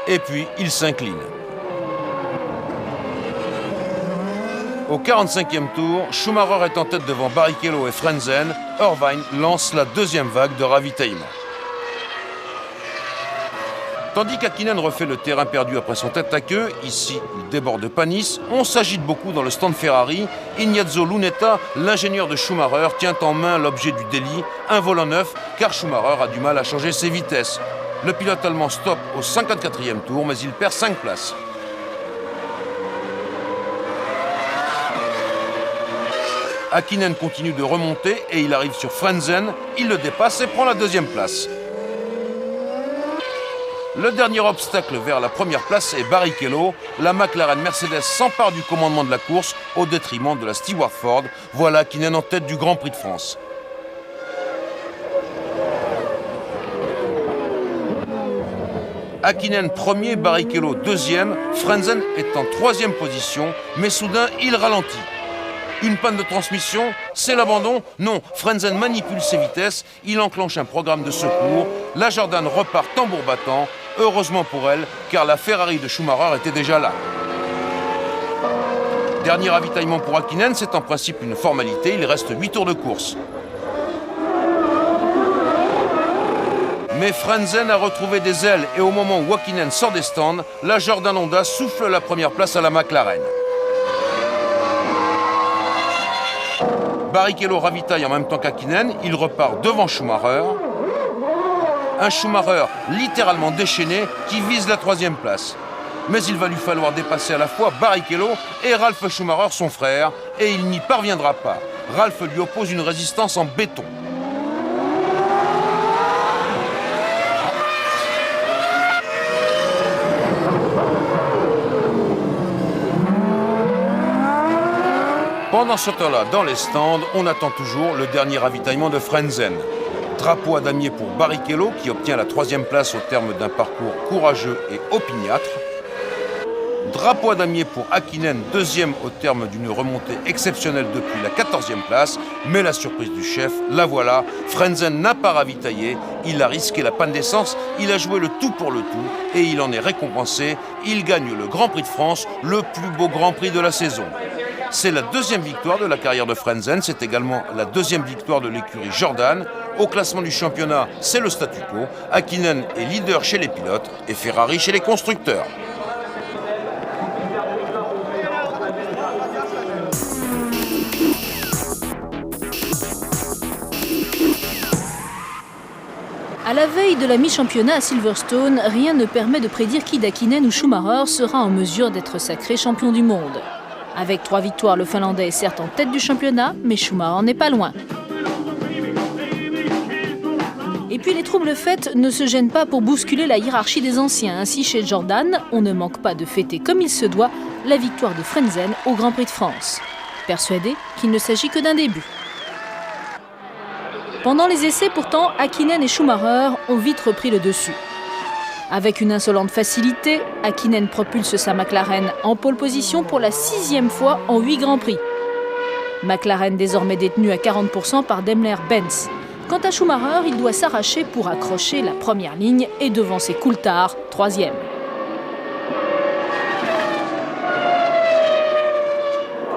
Et puis, il s'incline. Au 45e tour, Schumacher est en tête devant Barrichello et Frentzen. Irvine lance la 2e vague de ravitaillement. Tandis qu'Häkkinen refait le terrain perdu après son tête-à-queue, ici il déborde Panis, on s'agite beaucoup dans le stand Ferrari. Ignazio Lunetta, l'ingénieur de Schumacher, tient en main l'objet du délit, un volant neuf, car Schumacher a du mal à changer ses vitesses. Le pilote allemand stoppe au 54e tour, mais il perd 5 places. Häkkinen continue de remonter et il arrive sur Frentzen. Il le dépasse et prend la 2e place. Le dernier obstacle vers la première place est Barrichello. La McLaren Mercedes s'empare du commandement de la course au détriment de la Stewart Ford. Voilà Häkkinen en tête du Grand Prix de France. Häkkinen premier, Barrichello deuxième. Frentzen est en 3e position, mais soudain il ralentit. Une panne de transmission, c'est l'abandon. Non, Frentzen manipule ses vitesses, il enclenche un programme de secours. La Jordan repart tambour battant, heureusement pour elle, car la Ferrari de Schumacher était déjà là. Dernier ravitaillement pour Häkkinen, c'est en principe une formalité, il reste 8 tours de course. Mais Frentzen a retrouvé des ailes et au moment où Häkkinen sort des stands, la Jordan Honda souffle la première place à la McLaren. Barrichello ravitaille en même temps qu'Häkkinen, il repart devant Schumacher. Un Schumacher littéralement déchaîné qui vise la 3e place. Mais il va lui falloir dépasser à la fois Barrichello et Ralf Schumacher, son frère, et il n'y parviendra pas. Ralf lui oppose une résistance en béton. Pendant ce temps-là, dans les stands, on attend toujours le dernier ravitaillement de Frentzen. Drapeau à damier pour Barrichello, qui obtient la 3e place au terme d'un parcours courageux et opiniâtre. Drapeau à damier pour Häkkinen, 2e au terme d'une remontée exceptionnelle depuis la 14e place. Mais la surprise du chef, la voilà, Frentzen n'a pas ravitaillé, il a risqué la panne d'essence, il a joué le tout pour le tout et il en est récompensé. Il gagne le Grand Prix de France, le plus beau Grand Prix de la saison. C'est la 2e victoire de la carrière de Frentzen, c'est également la 2e victoire de l'écurie Jordan. Au classement du championnat, c'est le statu quo. Häkkinen est leader chez les pilotes et Ferrari chez les constructeurs. À la veille de la mi-championnat à Silverstone, rien ne permet de prédire qui d'Häkkinen ou Schumacher sera en mesure d'être sacré champion du monde. Avec 3 victoires, le Finlandais est certes en tête du championnat, mais Schumacher n'est pas loin. Et puis les troubles faits ne se gênent pas pour bousculer la hiérarchie des anciens. Ainsi, chez Jordan, on ne manque pas de fêter comme il se doit la victoire de Frentzen au Grand Prix de France. Persuadé qu'il ne s'agit que d'un début. Pendant les essais, pourtant, Häkkinen et Schumacher ont vite repris le dessus. Avec une insolente facilité, Häkkinen propulse sa McLaren en pole position pour la 6e fois en 8 Grands Prix. McLaren désormais détenue à 40% par Daimler-Benz. Quant à Schumacher, il doit s'arracher pour accrocher la première ligne et devancer Coulthard, 3e.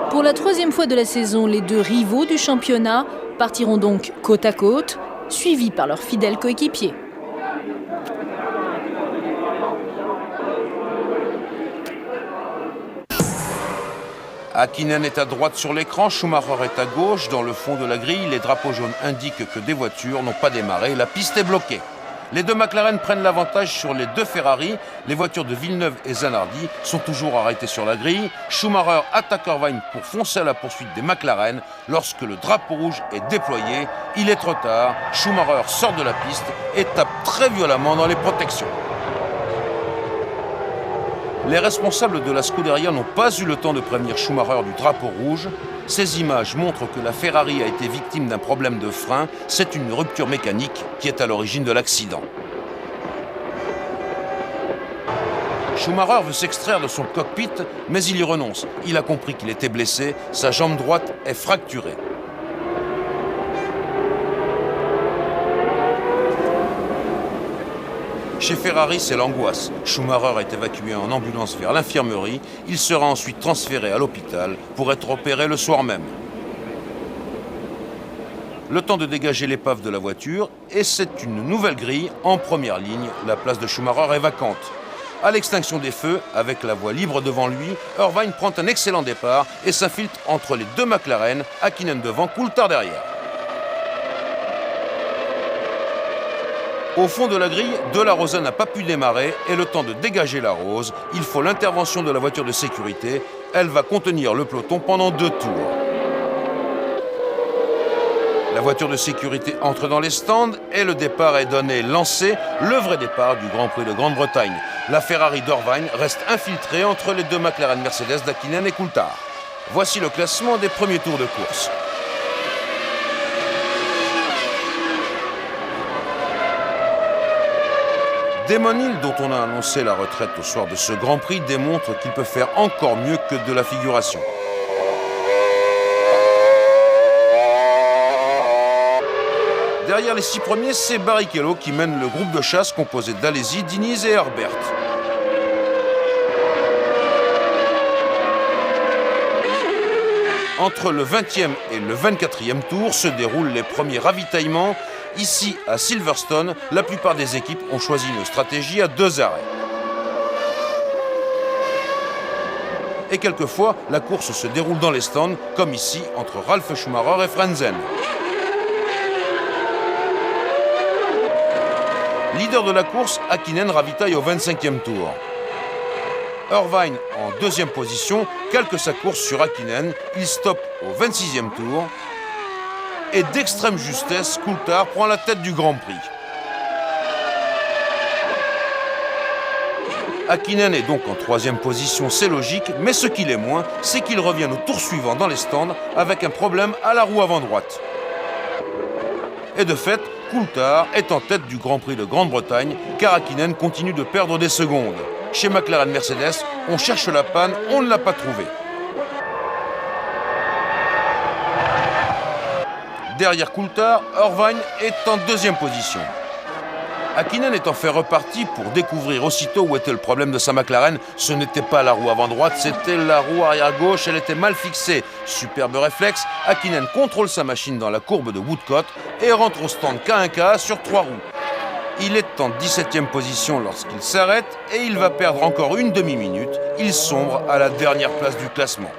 Pour la 3e fois de la saison, les 2 rivaux du championnat partiront donc côte à côte, suivis par leurs fidèles coéquipiers. Häkkinen est à droite sur l'écran, Schumacher est à gauche. Dans le fond de la grille, les drapeaux jaunes indiquent que des voitures n'ont pas démarré. La piste est bloquée. Les 2 McLaren prennent l'avantage sur les 2 Ferrari. Les voitures de Villeneuve et Zanardi sont toujours arrêtées sur la grille. Schumacher attaque Irvine pour foncer à la poursuite des McLaren. Lorsque le drapeau rouge est déployé, il est trop tard. Schumacher sort de la piste et tape très violemment dans les protections. Les responsables de la Scuderia n'ont pas eu le temps de prévenir Schumacher du drapeau rouge. Ces images montrent que la Ferrari a été victime d'un problème de frein. C'est une rupture mécanique qui est à l'origine de l'accident. Schumacher veut s'extraire de son cockpit, mais il y renonce. Il a compris qu'il était blessé, sa jambe droite est fracturée. Chez Ferrari, c'est l'angoisse. Schumacher est évacué en ambulance vers l'infirmerie. Il sera ensuite transféré à l'hôpital pour être opéré le soir même. Le temps de dégager l'épave de la voiture, et c'est une nouvelle grille en première ligne. La place de Schumacher est vacante. À l'extinction des feux, avec la voie libre devant lui, Irvine prend un excellent départ et s'infiltre entre les 2 McLaren, Häkkinen devant, Coulthard derrière. Au fond de la grille, De La Rosa n'a pas pu démarrer et le temps de dégager la rose, il faut l'intervention de la voiture de sécurité. Elle va contenir le peloton pendant 2 tours. La voiture de sécurité entre dans les stands et le départ est donné, lancé, le vrai départ du Grand Prix de Grande-Bretagne. La Ferrari d'Irvine reste infiltrée entre les 2 McLaren Mercedes d'Häkkinen et Coulthard. Voici le classement des premiers tours de course. Damon Hill, dont on a annoncé la retraite au soir de ce Grand Prix, démontre qu'il peut faire encore mieux que de la figuration. Derrière les 6 premiers, c'est Barrichello qui mène le groupe de chasse composé d'Alesi, Diniz et Herbert. Entre le 20e et le 24e tour se déroulent les premiers ravitaillements. Ici, à Silverstone, la plupart des équipes ont choisi une stratégie à 2 arrêts. Et quelquefois, la course se déroule dans les stands, comme ici, entre Ralf Schumacher et Frentzen. Leader de la course, Häkkinen ravitaille au 25e tour. Irvine en deuxième position calque sa course sur Häkkinen. Il stoppe au 26e tour. Et d'extrême justesse, Coulthard prend la tête du Grand Prix. Häkkinen est donc en troisième position, c'est logique, mais ce qu'il est moins, c'est qu'il revient au tour suivant dans les stands avec un problème à la roue avant droite. Et de fait, Coulthard est en tête du Grand Prix de Grande-Bretagne, car Häkkinen continue de perdre des secondes. Chez McLaren Mercedes, on cherche la panne, on ne l'a pas trouvée. Derrière Coulthard, Irvine est en deuxième position. Häkkinen est en fait reparti pour découvrir aussitôt où était le problème de sa McLaren. Ce n'était pas la roue avant droite, c'était la roue arrière gauche, elle était mal fixée. Superbe réflexe, Häkkinen contrôle sa machine dans la courbe de Woodcote et rentre au stand K1K sur 3 roues. Il est en 17e position lorsqu'il s'arrête et il va perdre encore une demi-minute. Il sombre à la dernière place du classement.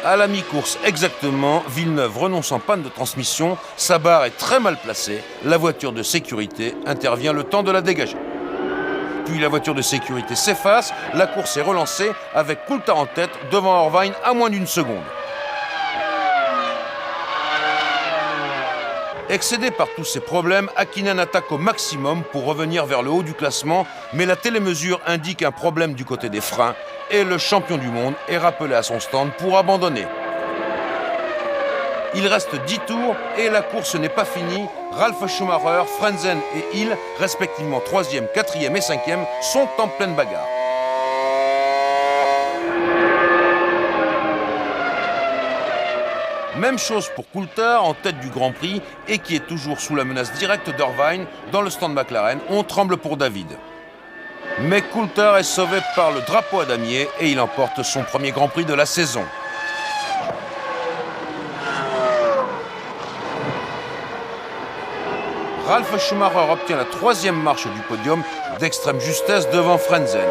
À la mi-course exactement, Villeneuve renonce en panne de transmission, sa barre est très mal placée, la voiture de sécurité intervient le temps de la dégager. Puis la voiture de sécurité s'efface, la course est relancée avec Coulthard en tête devant Irvine à moins d'une seconde. Excédé par tous ces problèmes, Häkkinen attaque au maximum pour revenir vers le haut du classement, mais la télémesure indique un problème du côté des freins et le champion du monde est rappelé à son stand pour abandonner. Il reste 10 tours et la course n'est pas finie. Ralf Schumacher, Frentzen et Hill, respectivement 3e, 4e et 5e, sont en pleine bagarre. Même chose pour Coulthard en tête du Grand Prix et qui est toujours sous la menace directe d'Irvine dans le stand McLaren. On tremble pour David. Mais Coulthard est sauvé par le drapeau à damier et il emporte son premier Grand Prix de la saison. Ralf Schumacher obtient la 3e marche du podium d'extrême justesse devant Frentzen.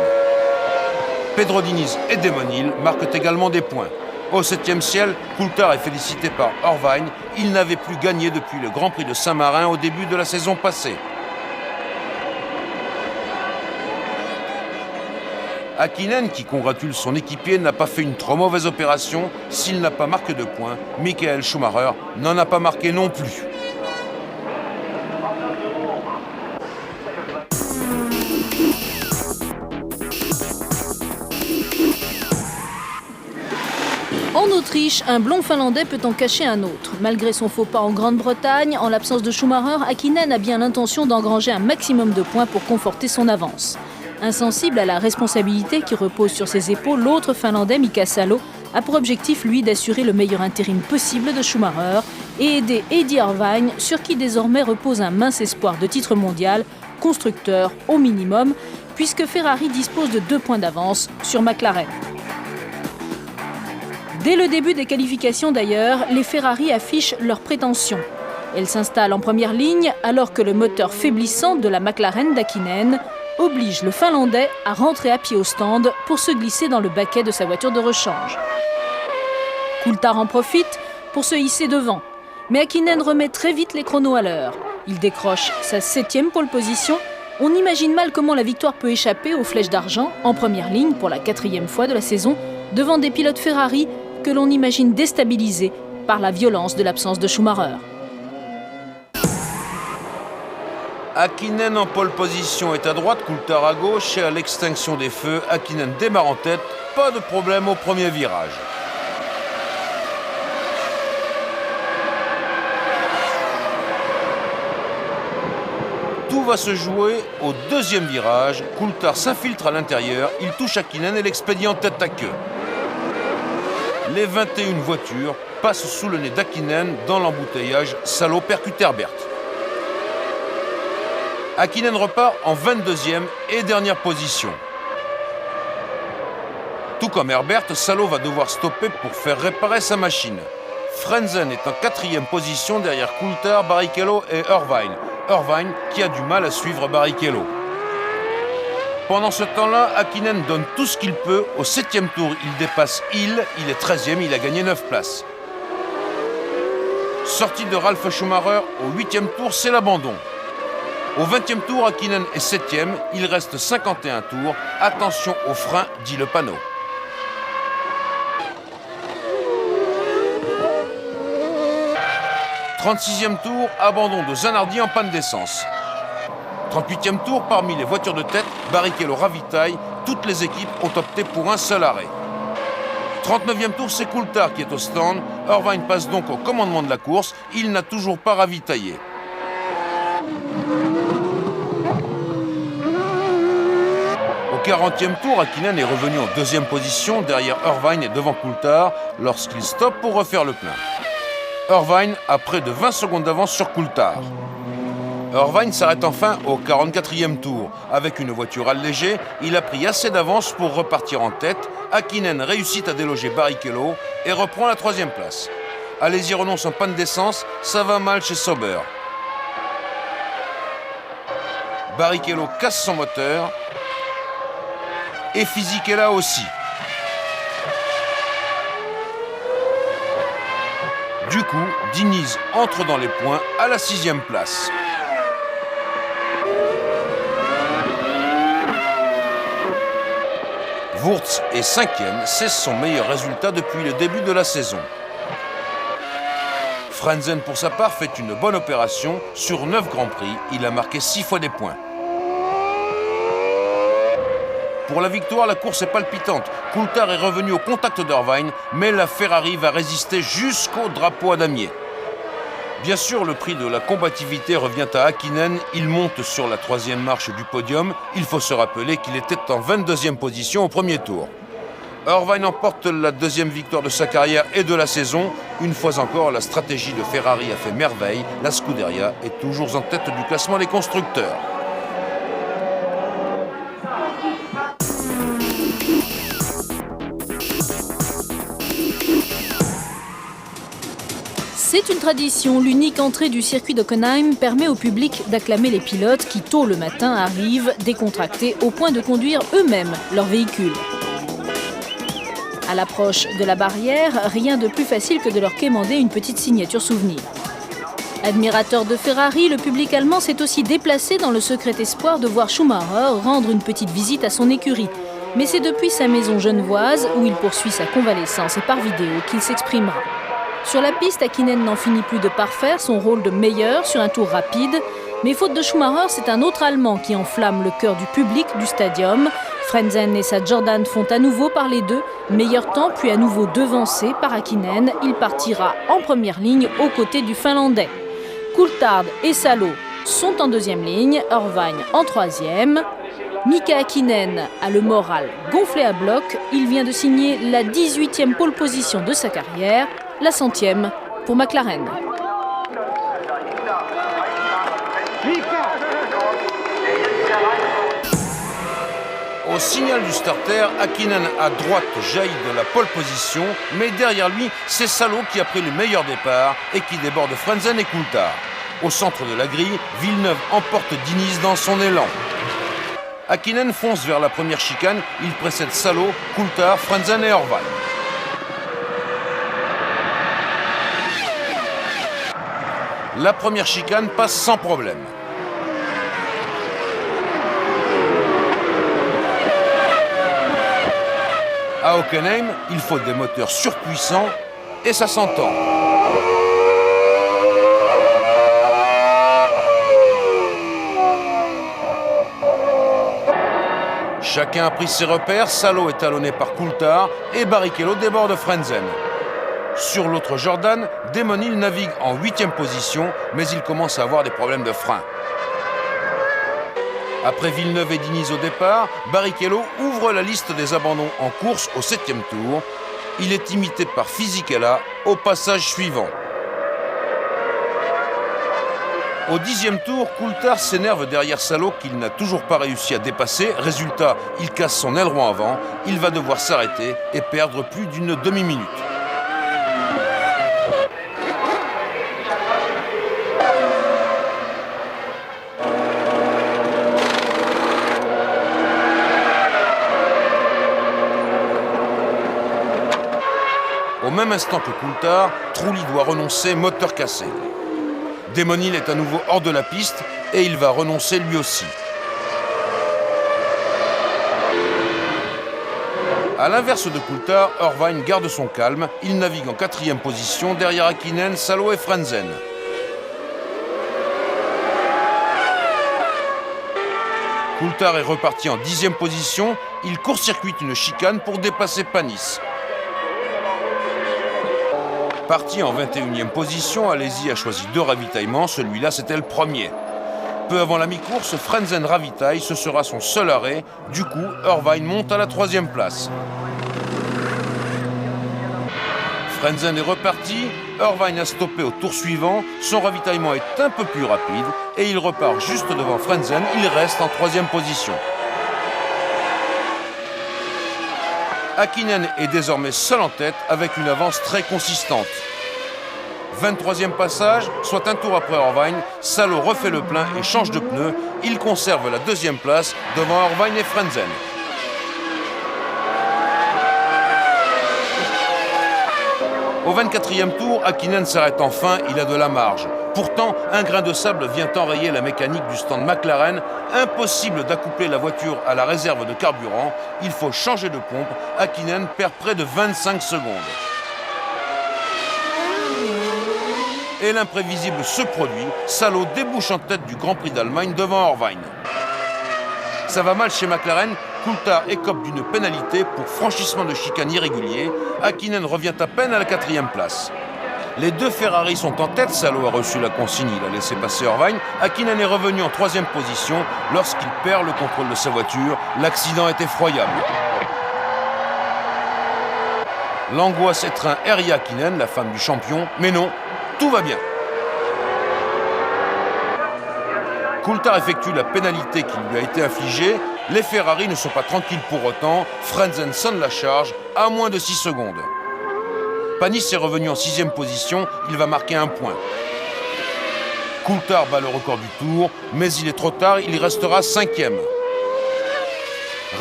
Pedro Diniz et Damon Hill marquent également des points. Au 7e ciel, Coulthard est félicité par Irvine. Il n'avait plus gagné depuis le Grand Prix de Saint-Marin au début de la saison passée. Häkkinen, qui congratule son équipier, n'a pas fait une trop mauvaise opération. S'il n'a pas marqué de points, Michael Schumacher n'en a pas marqué non plus. En Autriche, un blond finlandais peut en cacher un autre. Malgré son faux pas en Grande-Bretagne, en l'absence de Schumacher, Häkkinen a bien l'intention d'engranger un maximum de points pour conforter son avance. Insensible à la responsabilité qui repose sur ses épaules, l'autre finlandais, Mika Salo, a pour objectif, lui, d'assurer le meilleur intérim possible de Schumacher et aider Eddie Irvine, sur qui désormais repose un mince espoir de titre mondial, constructeur au minimum, puisque Ferrari dispose de 2 points d'avance sur McLaren. Dès le début des qualifications d'ailleurs, les Ferrari affichent leurs prétentions. Elles s'installent en première ligne alors que le moteur faiblissant de la McLaren d'Häkkinen oblige le Finlandais à rentrer à pied au stand pour se glisser dans le baquet de sa voiture de rechange. Coulthard en profite pour se hisser devant, mais Häkkinen remet très vite les chronos à l'heure. Il décroche sa 7e pole position. On imagine mal comment la victoire peut échapper aux flèches d'argent en première ligne pour la 4e fois de la saison devant des pilotes Ferrari que l'on imagine déstabilisés par la violence de l'absence de Schumacher. Häkkinen en pole position est à droite, Coulthard à gauche et à l'extinction des feux, Häkkinen démarre en tête, pas de problème au premier virage. Tout va se jouer au 2e virage, Coulthard s'infiltre à l'intérieur, il touche Häkkinen et l'expédie en tête à queue. Les 21 voitures passent sous le nez d'Häkkinen dans l'embouteillage. Salo percute Herbert. Häkkinen repart en 22e et dernière position. Tout comme Herbert, Salo va devoir stopper pour faire réparer sa machine. Frentzen est en 4e position derrière Coulthard, Barrichello et Irvine. Irvine qui a du mal à suivre Barrichello. Pendant ce temps-là, Häkkinen donne tout ce qu'il peut. Au 7e tour, il dépasse Hill, il est 13e, il a gagné 9 places. Sortie de Ralf Schumacher, au 8e tour, c'est l'abandon. Au 20e tour, Häkkinen est 7e, il reste 51 tours. Attention aux freins, dit le panneau. « 36e tour, abandon de Zanardi en panne d'essence. 38e tour, parmi les voitures de tête, Barrichello ravitaille. Toutes les équipes ont opté pour un seul arrêt. 39e tour, c'est Coulthard qui est au stand. Irvine passe donc au commandement de la course. Il n'a toujours pas ravitaillé. Au 40e tour, Häkkinen est revenu en 2e position derrière Irvine et devant Coulthard lorsqu'il stoppe pour refaire le plein. Irvine a près de 20 secondes d'avance sur Coulthard. Irvine s'arrête enfin au 44e tour. Avec une voiture allégée, il a pris assez d'avance pour repartir en tête. Häkkinen réussit à déloger Barrichello et reprend la 3e place. Alesi renonce en panne d'essence, ça va mal chez Sauber. Barrichello casse son moteur et Fisichella aussi. Du coup, Diniz entre dans les points à la 6e place. Wurz est 5e, c'est son meilleur résultat depuis le début de la saison. Frentzen, pour sa part, fait une bonne opération. Sur 9 Grands Prix, il a marqué 6 fois des points. Pour la victoire, la course est palpitante. Coulthard est revenu au contact d'Irvine, mais la Ferrari va résister jusqu'au drapeau à damier. Bien sûr, le prix de la combativité revient à Häkkinen. Il monte sur la 3e marche du podium. Il faut se rappeler qu'il était en 22e position au premier tour. Irvine emporte la 2e victoire de sa carrière et de la saison. Une fois encore, la stratégie de Ferrari a fait merveille. La Scuderia est toujours en tête du classement des constructeurs. C'est une tradition, l'unique entrée du circuit d'Hockenheim permet au public d'acclamer les pilotes qui, tôt le matin, arrivent décontractés au point de conduire eux-mêmes leur véhicule. À l'approche de la barrière, rien de plus facile que de leur quémander une petite signature souvenir. Admirateur de Ferrari, le public allemand s'est aussi déplacé dans le secret espoir de voir Schumacher rendre une petite visite à son écurie. Mais c'est depuis sa maison genevoise, où il poursuit sa convalescence et par vidéo, qu'il s'exprimera. Sur la piste, Häkkinen n'en finit plus de parfaire son rôle de meilleur sur un tour rapide. Mais faute de Schumacher, c'est un autre Allemand qui enflamme le cœur du public du stadium. Frentzen et sa Jordan font à nouveau parler d'eux. Meilleur temps, puis à nouveau devancé par Häkkinen. Il partira en première ligne aux côtés du Finlandais. Coulthard et Salo sont en 2e ligne, Irvine en 3e. Mika Häkkinen a le moral gonflé à bloc. Il vient de signer la 18e pole position de sa carrière. La 100e pour McLaren. Au signal du starter, Häkkinen à droite jaillit de la pole position, mais derrière lui, c'est Salo qui a pris le meilleur départ et qui déborde Frentzen et Coulthard. Au centre de la grille, Villeneuve emporte Diniz dans son élan. Häkkinen fonce vers la première chicane, il précède Salo, Coulthard, Frentzen et Irvine. La première chicane passe sans problème. À Hockenheim, il faut des moteurs surpuissants et ça s'entend. Chacun a pris ses repères, Salo est talonné par Coulthard et Barrichello déborde Frentzen. Sur l'autre Jordan, Damon Hill navigue en 8e position, mais il commence à avoir des problèmes de frein. Après Villeneuve et Diniz au départ, Barrichello ouvre la liste des abandons en course au 7e tour. Il est imité par Fisichella au passage suivant. Au 10e tour, Coulthard s'énerve derrière Salo qu'il n'a toujours pas réussi à dépasser. Résultat, il casse son aileron avant. Il va devoir s'arrêter et perdre plus d'une demi-minute. Au même instant que Coulthard, Trulli doit renoncer, moteur cassé. Damon Hill est à nouveau hors de la piste et il va renoncer lui aussi. A l'inverse de Coulthard, Irvine garde son calme. Il navigue en 4e position derrière Häkkinen, Salo et Frentzen. Coulthard est reparti en 10e position. Il court-circuite une chicane pour dépasser Panis. Parti en 21e position, Alesi a choisi 2 ravitaillements. Celui-là, c'était le premier. Peu avant la mi-course, Frentzen ravitaille. Ce sera son seul arrêt. Du coup, Irvine monte à la 3e place. Frentzen est reparti. Irvine a stoppé au tour suivant. Son ravitaillement est un peu plus rapide et il repart juste devant Frentzen. Il reste en 3e position. Häkkinen est désormais seul en tête avec une avance très consistante. 23e passage, soit un tour après Irvine, Salo refait le plein et change de pneu. Il conserve la 2e place devant Irvine et Frentzen. Au 24e tour, Häkkinen s'arrête enfin, il a de la marge. Pourtant, un grain de sable vient enrayer la mécanique du stand McLaren. Impossible d'accoupler la voiture à la réserve de carburant. Il faut changer de pompe. Häkkinen perd près de 25 secondes. Et l'imprévisible se produit. Salo débouche en tête du Grand Prix d'Allemagne devant Irvine. Ça va mal chez McLaren. Coulthard écope d'une pénalité pour franchissement de chicane irrégulier. Häkkinen revient à peine à la 4e place. Les 2 Ferrari sont en tête. Salo a reçu la consigne, il a laissé passer Irvine. Häkkinen est revenu en 3e position lorsqu'il perd le contrôle de sa voiture. L'accident est effroyable. L'angoisse étreint Erja Häkkinen, la femme du champion. Mais non, tout va bien. Coulthard effectue la pénalité qui lui a été infligée. Les Ferrari ne sont pas tranquilles pour autant. Frentzen sonne la charge à moins de 6 secondes. Panis est revenu en 6e position. Il va marquer un point. Coulthard bat le record du tour, mais il est trop tard. Il restera 5e.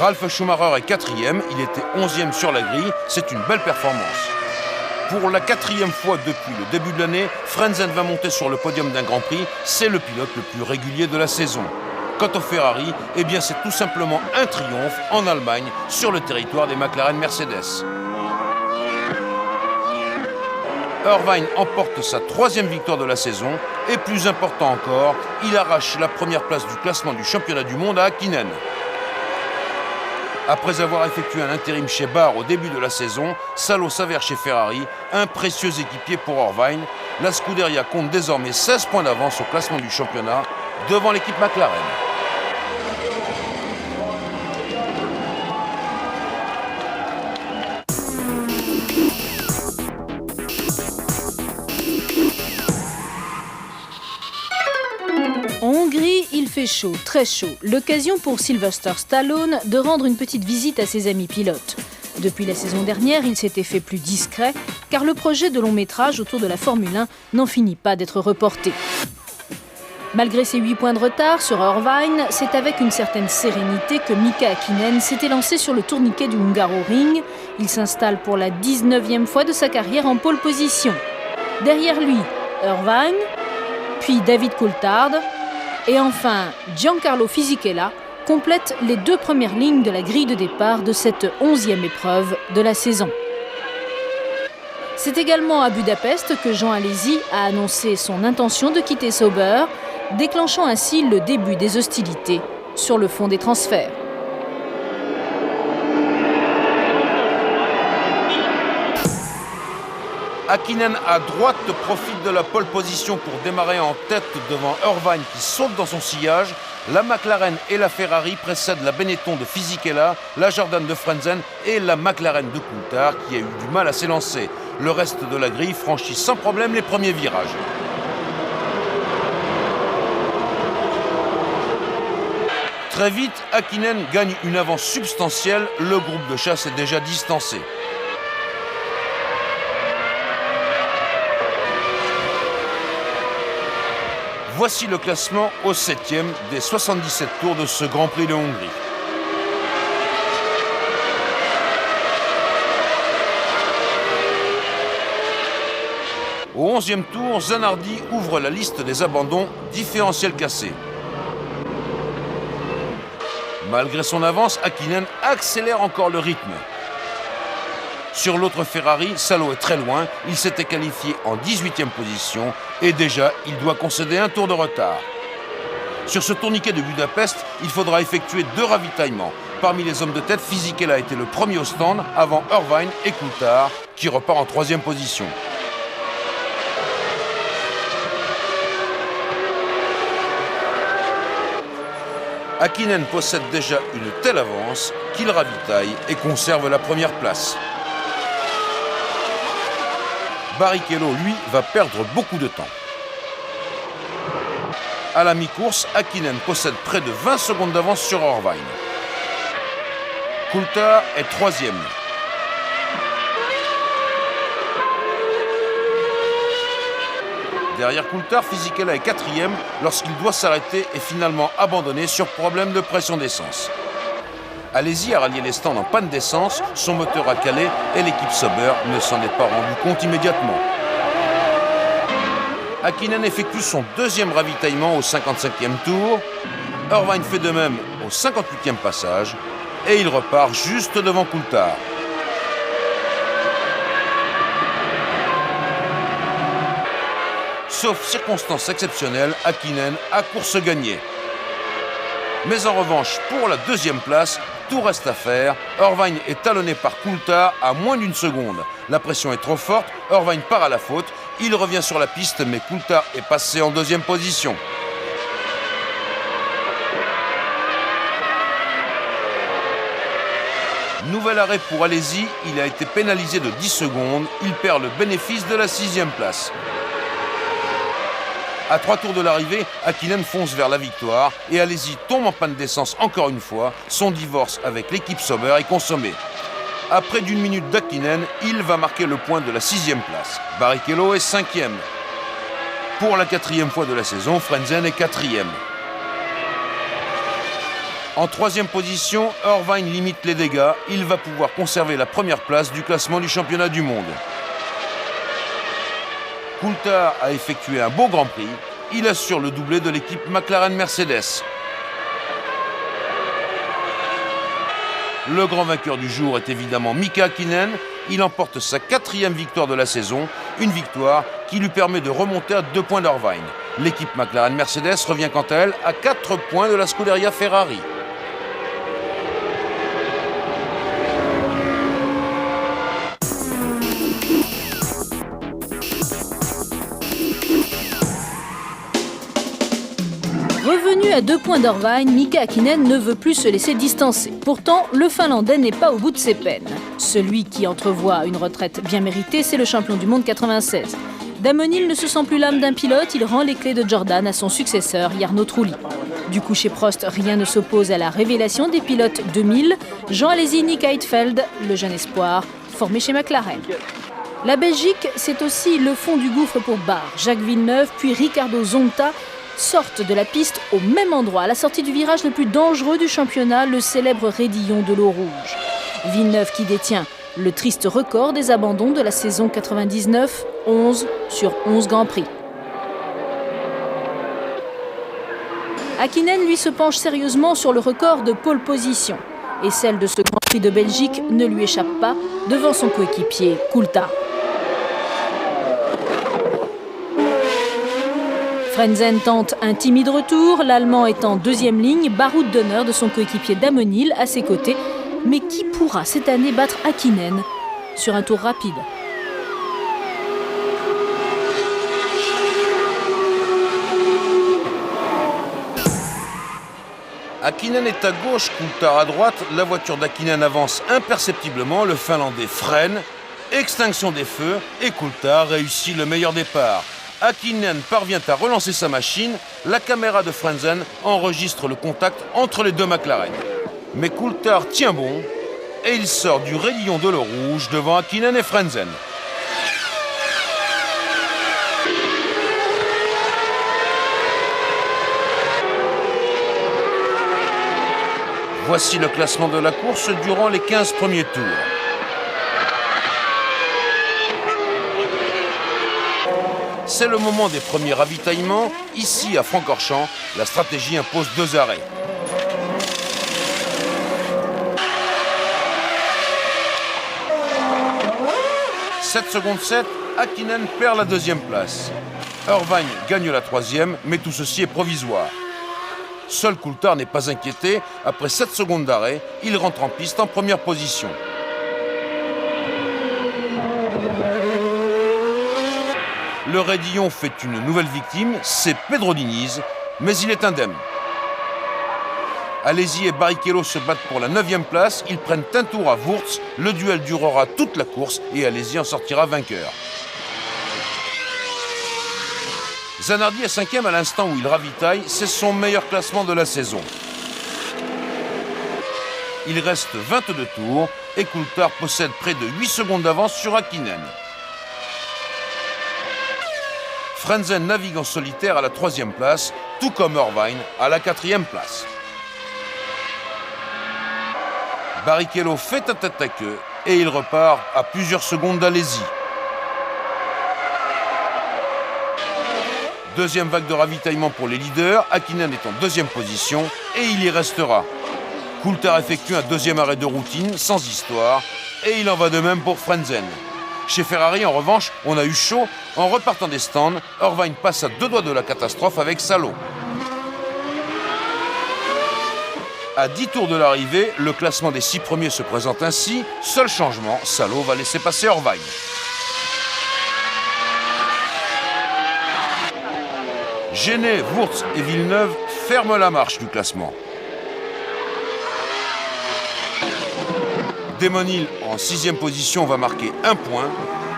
Ralf Schumacher est 4e. Il était 11e sur la grille. C'est une belle performance. Pour la 4e fois depuis le début de l'année, Frentzen va monter sur le podium d'un Grand Prix. C'est le pilote le plus régulier de la saison. Quant au Ferrari, eh bien c'est tout simplement un triomphe en Allemagne sur le territoire des McLaren Mercedes. Irvine emporte sa 3e victoire de la saison et plus important encore, il arrache la première place du classement du championnat du monde à Häkkinen. Après avoir effectué un intérim chez Barr au début de la saison, Salo s'avère chez Ferrari, un précieux équipier pour Irvine. La Scuderia compte désormais 16 points d'avance au classement du championnat devant l'équipe McLaren. En Hongrie, il fait chaud, très chaud. L'occasion pour Sylvester Stallone de rendre une petite visite à ses amis pilotes. Depuis la saison dernière, il s'était fait plus discret, car le projet de long métrage autour de la Formule 1 n'en finit pas d'être reporté. Malgré ses 8 points de retard sur Irvine, c'est avec une certaine sérénité que Mika Häkkinen s'était lancé sur le tourniquet du Hungaroring. Il s'installe pour la 19e fois de sa carrière en pole position. Derrière lui, Irvine, puis David Coulthard, et enfin Giancarlo Fisichella complète les 2 premières lignes de la grille de départ de cette 11e épreuve de la saison. C'est également à Budapest que Jean Alesi a annoncé son intention de quitter Sauber, déclenchant ainsi le début des hostilités sur le fond des transferts. Häkkinen à droite profite de la pole position pour démarrer en tête devant Irvine qui saute dans son sillage. La McLaren et la Ferrari précèdent la Benetton de Fisichella, la Jordan de Frentzen et la McLaren de Coulthard qui a eu du mal à s'élancer. Le reste de la grille franchit sans problème les premiers virages. Très vite, Häkkinen gagne une avance substantielle. Le groupe de chasse est déjà distancé. Voici le classement au 7e des 77 tours de ce Grand Prix de Hongrie. Au 11e tour, Zanardi ouvre la liste des abandons, différentiel cassé. Malgré son avance, Häkkinen accélère encore le rythme. Sur l'autre Ferrari, Salo est très loin, il s'était qualifié en 18e position et déjà il doit concéder un tour de retard. Sur ce tourniquet de Budapest, il faudra effectuer 2 ravitaillements. Parmi les hommes de tête, Fisichella a été le premier au stand avant Irvine et Coulthard qui repart en 3e position. Häkkinen possède déjà une telle avance qu'il ravitaille et conserve la première place. Barrichello, lui, va perdre beaucoup de temps. À la mi-course, Häkkinen possède près de 20 secondes d'avance sur Irvine. Coulthard est 3e. Derrière Coulthard, Fisichella est 4e lorsqu'il doit s'arrêter et finalement abandonner sur problème de pression d'essence. Alési a rallié les stands en panne d'essence, son moteur a calé et l'équipe Sauber ne s'en est pas rendu compte immédiatement. Häkkinen effectue son 2e ravitaillement au 55e tour. Irvine fait de même au 58e passage et il repart juste devant Coulthard. Sauf circonstance exceptionnelle, Häkkinen a course gagnée. Mais en revanche, pour la 2e place, tout reste à faire. Irvine est talonné par Coulthard à moins d'1 seconde. La pression est trop forte, Irvine part à la faute. Il revient sur la piste, mais Coulthard est passé en 2e position. Nouvel arrêt pour Alési, il a été pénalisé de 10 secondes. Il perd le bénéfice de la 6e place. À 3 tours de l'arrivée, Häkkinen fonce vers la victoire et Alési tombe en panne d'essence encore une fois. Son divorce avec l'équipe Sauber est consommé. À près d'1 minute d'Häkkinen, il va marquer le point de la 6e place. Barrichello est 5e. Pour la 4e fois de la saison, Frentzen est 4e. En 3e position, Irvine limite les dégâts. Il va pouvoir conserver la première place du classement du championnat du monde. Coulthard a effectué un beau Grand Prix. Il assure le doublé de l'équipe McLaren-Mercedes. Le grand vainqueur du jour est évidemment Mika Häkkinen. Il emporte sa 4e victoire de la saison, une victoire qui lui permet de remonter à 2 points d'Irvine. L'équipe McLaren-Mercedes revient quant à elle à 4 points de la Scuderia Ferrari. Revenu à 2 points d'Irvine, Mika Häkkinen ne veut plus se laisser distancer. Pourtant, le Finlandais n'est pas au bout de ses peines. Celui qui entrevoit une retraite bien méritée, c'est le champion du monde 96. Damon Hill ne se sent plus l'âme d'un pilote, il rend les clés de Jordan à son successeur, Jarno Trulli. Du coup, chez Prost, rien ne s'oppose à la révélation des pilotes 2000, Jean Alesi, Nick Heidfeld, le jeune espoir, formé chez McLaren. La Belgique, c'est aussi le fond du gouffre pour Barre. Jacques Villeneuve, puis Ricardo Zonta sortent de la piste au même endroit, à la sortie du virage le plus dangereux du championnat, le célèbre raidillon de l'eau rouge. Villeneuve qui détient le triste record des abandons de la saison 99, 11 sur 11 Grands Prix. Häkkinen, lui, se penche sérieusement sur le record de pole position. Et celle de ce Grand Prix de Belgique ne lui échappe pas devant son coéquipier Coulthard. Frentzen tente un timide retour, l'Allemand est en 2e ligne, baroud d'honneur de son coéquipier Damon Hill à ses côtés. Mais qui pourra cette année battre Häkkinen sur un tour rapide? Häkkinen est à gauche, Coulthard à droite. La voiture d'Häkkinen avance imperceptiblement. Le Finlandais freine. Extinction des feux et Coulthard réussit le meilleur départ. Häkkinen parvient à relancer sa machine. La caméra de Frentzen enregistre le contact entre les deux McLaren. Mais Coulthard tient bon et il sort du raidillon de l'eau rouge devant Häkkinen et Frentzen. Voici le classement de la course durant les 15 premiers tours. C'est le moment des premiers ravitaillements. Ici, à Francorchamps, la stratégie impose 2 arrêts. « 7 secondes 7, Häkkinen perd la 2e place. Irvine gagne la 3e, mais tout ceci est provisoire. Seul Coulthard n'est pas inquiété. Après 7 secondes d'arrêt, il rentre en piste en première position. Le raidillon fait une nouvelle victime, c'est Pedro Diniz, mais il est indemne. Alesi et Barrichello se battent pour la 9e place, ils prennent un tour à Wurz, le duel durera toute la course et Alesi en sortira vainqueur. Zanardi est 5e à l'instant où il ravitaille, c'est son meilleur classement de la saison. Il reste 22 tours et Coulthard possède près de 8 secondes d'avance sur Häkkinen. Frentzen navigue en solitaire à la 3e place, tout comme Irvine à la 4e place. Barrichello fait un tête-à-queue et il repart à plusieurs secondes d'Alesi. Deuxième vague de ravitaillement pour les leaders, Häkkinen est en 2e position et il y restera. Coulthard effectue un 2e arrêt de routine, sans histoire, et il en va de même pour Frentzen. Chez Ferrari, en revanche, on a eu chaud. En repartant des stands, Irvine passe à 2 doigts de la catastrophe avec Salo. À 10 tours de l'arrivée, le classement des 6 premiers se présente ainsi. Seul changement, Salo va laisser passer Irvine. Genet, Wurz et Villeneuve ferment la marche du classement. Damon Hill, en 6e position, va marquer 1 point.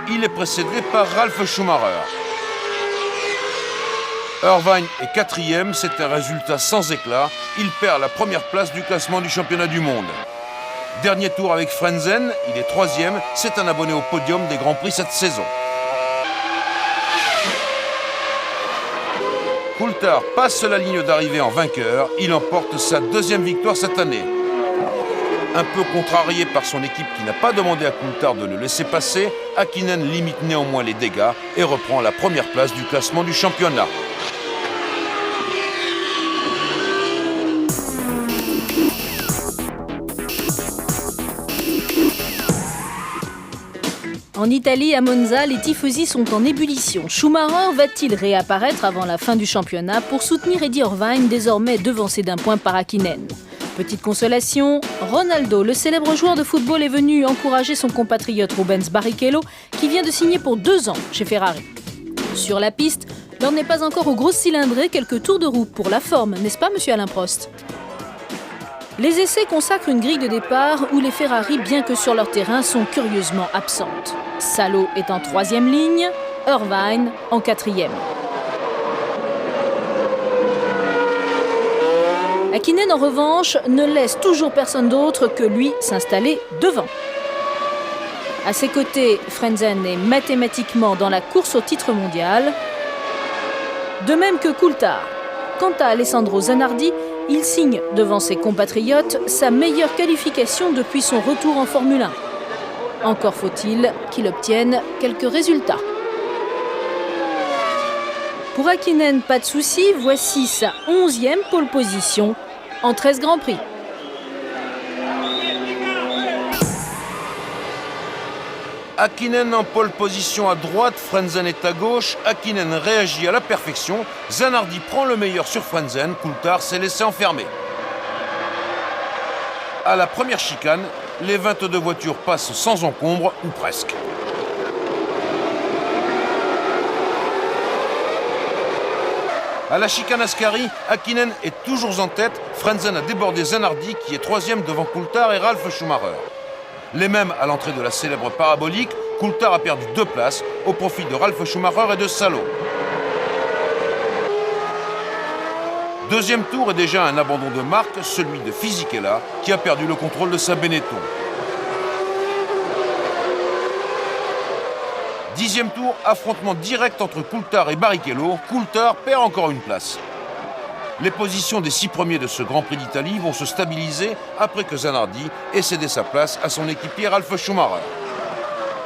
Il est précédé par Ralf Schumacher. Irvine est 4e, c'est un résultat sans éclat. Il perd la 1re place du classement du championnat du monde. Dernier tour avec Frentzen, il est 3e, c'est un abonné au podium des Grands Prix cette saison. Coulthard passe la ligne d'arrivée en vainqueur, il emporte sa 2e victoire cette année. Un peu contrarié par son équipe qui n'a pas demandé à Coulthard de le laisser passer, Häkkinen limite néanmoins les dégâts et reprend la 1re place du classement du championnat. En Italie, à Monza, les tifosi sont en ébullition. Schumacher va-t-il réapparaître avant la fin du championnat pour soutenir Eddie Irvine, désormais devancé d'1 point par Häkkinen? Petite consolation, Ronaldo, le célèbre joueur de football, est venu encourager son compatriote Rubens Barrichello, qui vient de signer pour 2 ans chez Ferrari. Sur la piste, l'on n'est pas encore au gros cylindré, quelques tours de roue pour la forme, n'est-ce pas, monsieur Alain Prost? Les essais consacrent une grille de départ où les Ferrari, bien que sur leur terrain, sont curieusement absentes. Salo est en 3e ligne, Irvine en 4e. Häkkinen, en revanche, ne laisse toujours personne d'autre que lui s'installer devant. À ses côtés, Frentzen est mathématiquement dans la course au titre mondial, de même que Coulthard. Quant à Alessandro Zanardi, il signe devant ses compatriotes sa meilleure qualification depuis son retour en Formule 1. Encore faut-il qu'il obtienne quelques résultats. Pour Häkkinen, pas de souci, voici sa 11e pole position en 13 Grands Prix. Häkkinen en pole position à droite, Frentzen est à gauche. Häkkinen réagit à la perfection. Zanardi prend le meilleur sur Frentzen. Coulthard s'est laissé enfermer. À la première chicane, les 22 voitures passent sans encombre, ou presque. À la chicane Ascari, Häkkinen est toujours en tête. Frentzen a débordé Zanardi, qui est 3e devant Coulthard et Ralf Schumacher. Les mêmes à l'entrée de la célèbre parabolique, Coulthard a perdu 2 places au profit de Ralf Schumacher et de Salo. Deuxième tour est déjà un abandon de marque, celui de Fisichella, qui a perdu le contrôle de sa Benetton. 10e tour, affrontement direct entre Coulthard et Barrichello. Coulthard perd encore une place. Les positions des 6 premiers de ce Grand Prix d'Italie vont se stabiliser après que Zanardi ait cédé sa place à son équipier Ralf Schumacher.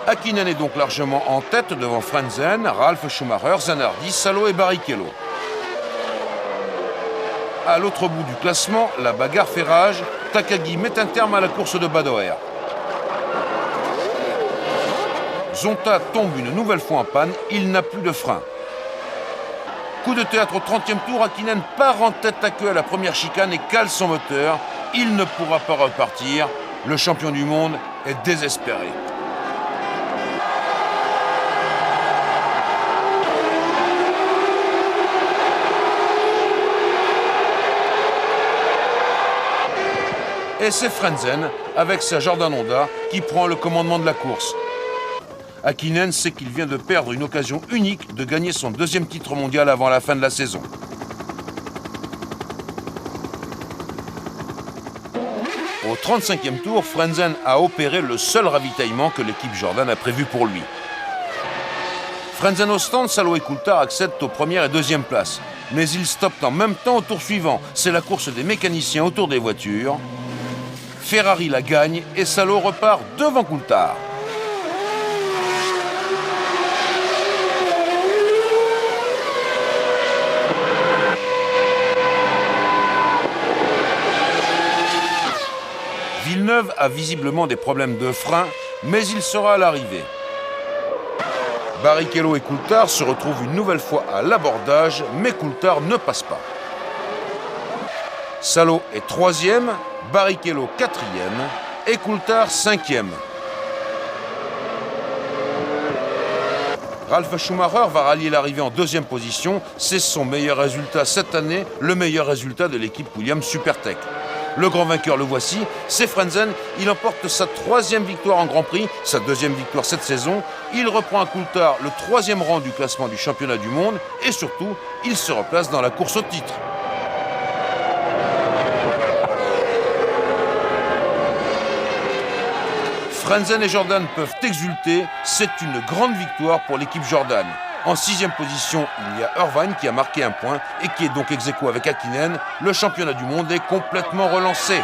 Häkkinen est donc largement en tête devant Frentzen, Ralf Schumacher, Zanardi, Salo et Barrichello. À l'autre bout du classement, la bagarre fait rage. Takagi met un terme à la course de Badoer. Zonta tombe une nouvelle fois en panne, il n'a plus de frein. Coup de théâtre au 30e tour, Häkkinen part en tête à queue à la première chicane et cale son moteur. Il ne pourra pas repartir. Le champion du monde est désespéré. Et c'est Frentzen, avec sa Jordan Honda, qui prend le commandement de la course. Häkkinen sait qu'il vient de perdre une occasion unique de gagner son deuxième titre mondial avant la fin de la saison. Au 35e tour, Frentzen a opéré le seul ravitaillement que l'équipe Jordan a prévu pour lui. Frentzen au stand, Salo et Coulthard accèdent aux premières et deuxième places. Mais ils stoppent en même temps au tour suivant. C'est la course des mécaniciens autour des voitures. Ferrari la gagne et Salo repart devant Coulthard. Villeneuve a visiblement des problèmes de frein, mais il sera à l'arrivée. Barrichello et Coulthard se retrouvent une nouvelle fois à l'abordage, mais Coulthard ne passe pas. Salo est 3e, Barrichello 4e et Coulthard 5e. Ralf Schumacher va rallier l'arrivée en 2e position. C'est son meilleur résultat cette année, le meilleur résultat de l'équipe Williams Supertech. Le grand vainqueur, le voici, c'est Frentzen. Il emporte sa 3e victoire en Grand Prix, sa 2e victoire cette saison. Il reprend à Coulthard le 3e rang du classement du championnat du monde et surtout, il se replace dans la course au titre. Frentzen et Jordan peuvent exulter, c'est une grande victoire pour l'équipe Jordan. En 6e position, il y a Irvine qui a marqué un point et qui est donc ex aequo avec Häkkinen. Le championnat du monde est complètement relancé.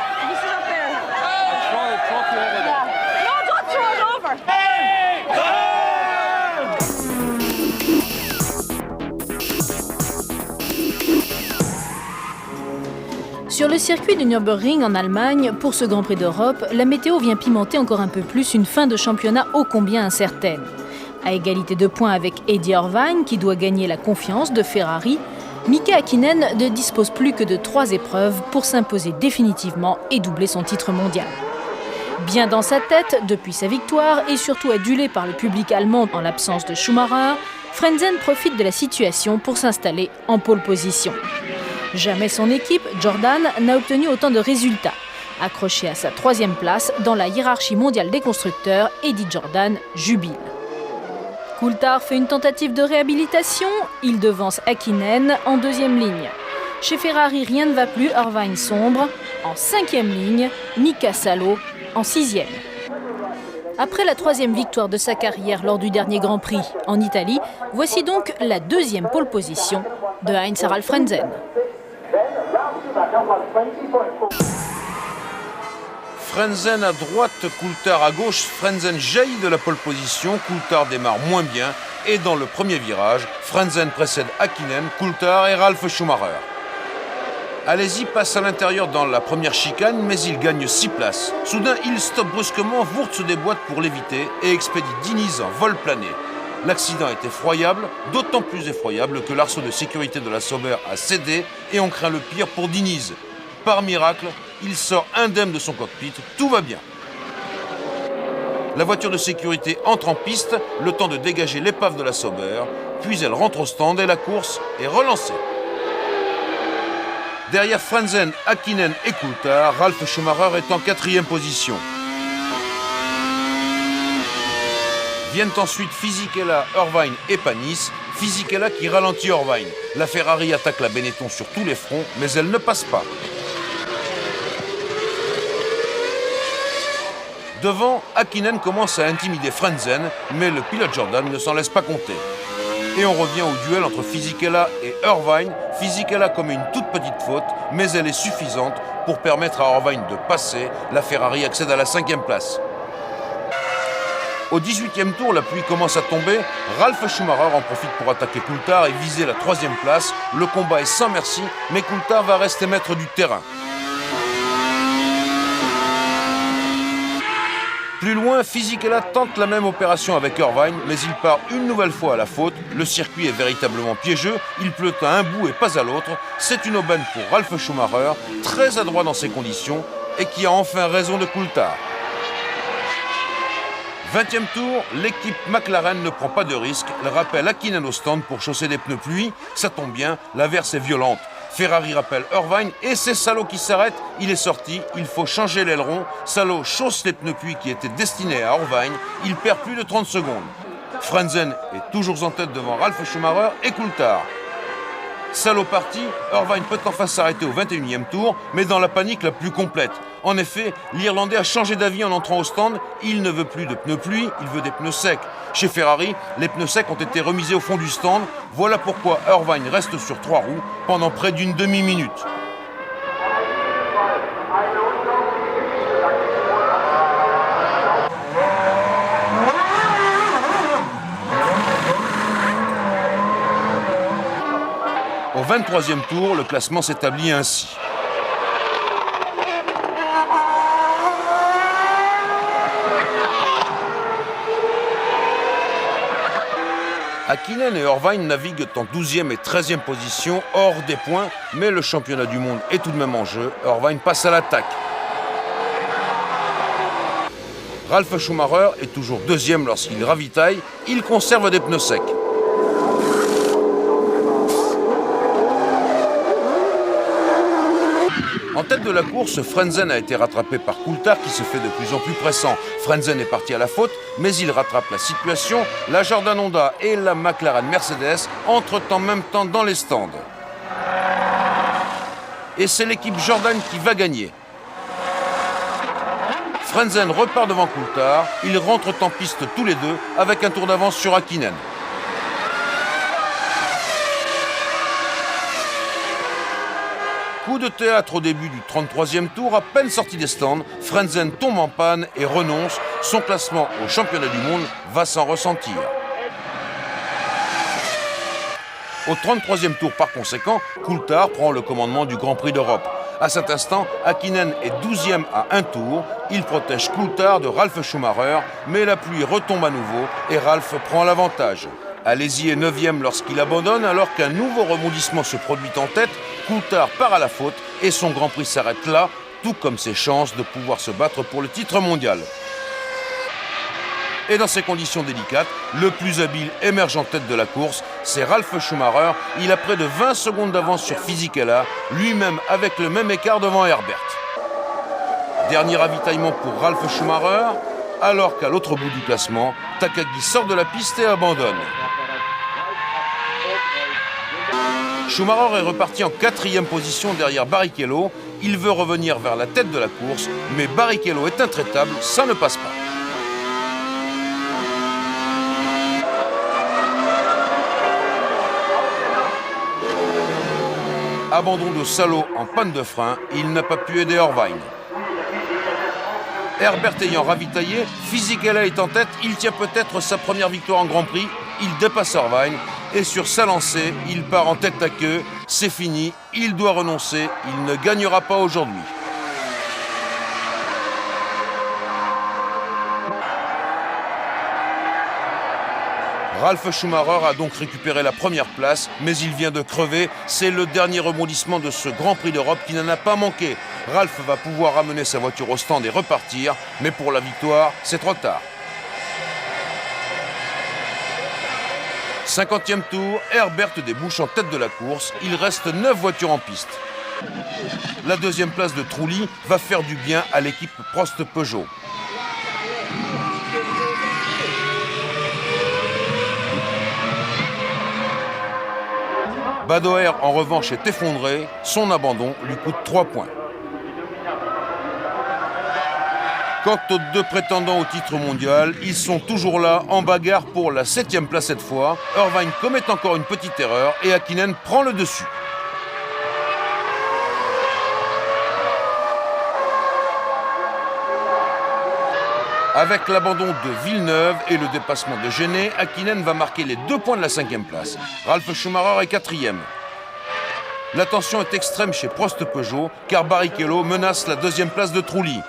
Sur le circuit du Nürburgring en Allemagne, pour ce Grand Prix d'Europe, la météo vient pimenter encore un peu plus une fin de championnat ô combien incertaine. À égalité de points avec Eddie Irvine, qui doit gagner la confiance de Ferrari, Mika Häkkinen ne dispose plus que de 3 épreuves pour s'imposer définitivement et doubler son titre mondial. Bien dans sa tête, depuis sa victoire et surtout adulé par le public allemand en l'absence de Schumacher, Frentzen profite de la situation pour s'installer en pole position. Jamais son équipe, Jordan, n'a obtenu autant de résultats. Accroché à sa 3e place dans la hiérarchie mondiale des constructeurs, Eddie Jordan jubile. Coulthard fait une tentative de réhabilitation, il devance Häkkinen en 2e ligne. Chez Ferrari, rien ne va plus, Irvine sombre. En 5e ligne, Mika Salo en 6e. Après la 3e victoire de sa carrière lors du dernier Grand Prix en Italie, voici donc la 2e pole position de Heinz-Harald Frentzen. Frentzen à droite, Coulthard à gauche. Frentzen jaillit de la pole position, Coulthard démarre moins bien et dans le premier virage, Frentzen précède Häkkinen, Coulthard et Ralf Schumacher. Alési passe à l'intérieur dans la première chicane, mais il gagne 6 places. Soudain, il stoppe brusquement, Wurz se déboîte pour l'éviter et expédie Diniz en vol plané. L'accident est effroyable, d'autant plus effroyable que l'arceau de sécurité de la Sauber a cédé et on craint le pire pour Diniz. Par miracle, il sort indemne de son cockpit, tout va bien. La voiture de sécurité entre en piste, le temps de dégager l'épave de la Sauber, puis elle rentre au stand et la course est relancée. Derrière Frentzen, Häkkinen et Coulthard, Ralf Schumacher est en 4e position. Viennent ensuite Fisichella, Irvine et Panis. Fisichella qui ralentit Irvine. La Ferrari attaque la Benetton sur tous les fronts, mais elle ne passe pas. Devant, Häkkinen commence à intimider Frentzen, mais le pilote Jordan ne s'en laisse pas compter. Et on revient au duel entre Fisichella et Irvine. Fisichella commet une toute petite faute, mais elle est suffisante pour permettre à Irvine de passer. La Ferrari accède à la 5e place. Au 18e tour, la pluie commence à tomber. Ralf Schumacher en profite pour attaquer Coulthard et viser la 3e place. Le combat est sans merci, mais Coulthard va rester maître du terrain. Plus loin, Fisichella tente la même opération avec Irvine, mais il part une nouvelle fois à la faute. Le circuit est véritablement piégeux, il pleut à un bout et pas à l'autre. C'est une aubaine pour Ralf Schumacher, très adroit dans ces conditions, et qui a enfin raison de Coulthard. 20e tour, l'équipe McLaren ne prend pas de risque. Elle rappelle Häkkinen au stand pour chausser des pneus pluie. Ça tombe bien, l'averse est violente. Ferrari rappelle Irvine et c'est Salo qui s'arrête. Il est sorti, il faut changer l'aileron. Salo chausse les pneus pluie qui étaient destinés à Irvine. Il perd plus de 30 secondes. Frentzen est toujours en tête devant Ralf Schumacher et Coulthard. Salo parti, Irvine peut enfin s'arrêter au 21e tour, mais dans la panique la plus complète. En effet, l'Irlandais a changé d'avis en entrant au stand. Il ne veut plus de pneus pluie, il veut des pneus secs. Chez Ferrari, les pneus secs ont été remisés au fond du stand. Voilà pourquoi Irvine reste sur 3 roues pendant près d'une demi-minute. Au 23e tour, le classement s'établit ainsi. Häkkinen et Irvine naviguent en 12e et 13e position, hors des points, mais le championnat du monde est tout de même en jeu. Irvine passe à l'attaque. Ralf Schumacher est toujours 2e lorsqu'il ravitaille. Il conserve des pneus secs. En tête de la course, Frentzen a été rattrapé par Coulthard qui se fait de plus en plus pressant. Frentzen est parti à la faute, mais il rattrape la situation. La Jordan Honda et la McLaren Mercedes entrent en même temps dans les stands. Et c'est l'équipe Jordan qui va gagner. Frentzen repart devant Coulthard. Ils rentrent en piste tous les deux avec un tour d'avance sur Häkkinen. Coup de théâtre au début du 33e tour, à peine sorti des stands, Frentzen tombe en panne et renonce. Son classement au championnat du monde va s'en ressentir. Au 33e tour par conséquent, Coulthard prend le commandement du Grand Prix d'Europe. À cet instant, Häkkinen est 12e à un tour. Il protège Coulthard de Ralf Schumacher, mais la pluie retombe à nouveau et Ralf prend l'avantage. Alési est 9e lorsqu'il abandonne, alors qu'un nouveau rebondissement se produit en tête. Coulthard part à la faute et son Grand Prix s'arrête là, tout comme ses chances de pouvoir se battre pour le titre mondial. Et dans ces conditions délicates, le plus habile émerge en tête de la course, c'est Ralf Schumacher. Il a près de 20 secondes d'avance sur Fisichella, lui-même avec le même écart devant Herbert. Dernier ravitaillement pour Ralf Schumacher, alors qu'à l'autre bout du classement, Takagi sort de la piste et abandonne. Schumacher est reparti en 4e position derrière Barrichello. Il veut revenir vers la tête de la course, mais Barrichello est intraitable, ça ne passe pas. Abandon de Salo en panne de frein, il n'a pas pu aider Irvine. Herbert ayant ravitaillé, Fisichella est en tête, il tient peut-être sa première victoire en Grand Prix, il dépasse Irvine et sur sa lancée, il part en tête à queue, c'est fini, il doit renoncer, il ne gagnera pas aujourd'hui. Ralf Schumacher a donc récupéré la première place, mais il vient de crever. C'est le dernier rebondissement de ce Grand Prix d'Europe qui n'en a pas manqué. Ralf va pouvoir ramener sa voiture au stand et repartir, mais pour la victoire, c'est trop tard. 50e tour, Herbert débouche en tête de la course. Il reste 9 voitures en piste. La deuxième place de Trulli va faire du bien à l'équipe Prost-Peugeot. Badoer, en revanche, est effondré. Son abandon lui coûte 3 points. Quant aux deux prétendants au titre mondial, ils sont toujours là, en bagarre pour la 7e place cette fois. Irvine commet encore une petite erreur et Häkkinen prend le dessus. Avec l'abandon de Villeneuve et le dépassement de Genet, Häkkinen va marquer les 2 points de la 5e place. Ralf Schumacher est 4e. La tension est extrême chez Prost-Peugeot, car Barrichello menace la 2e place de Trulli.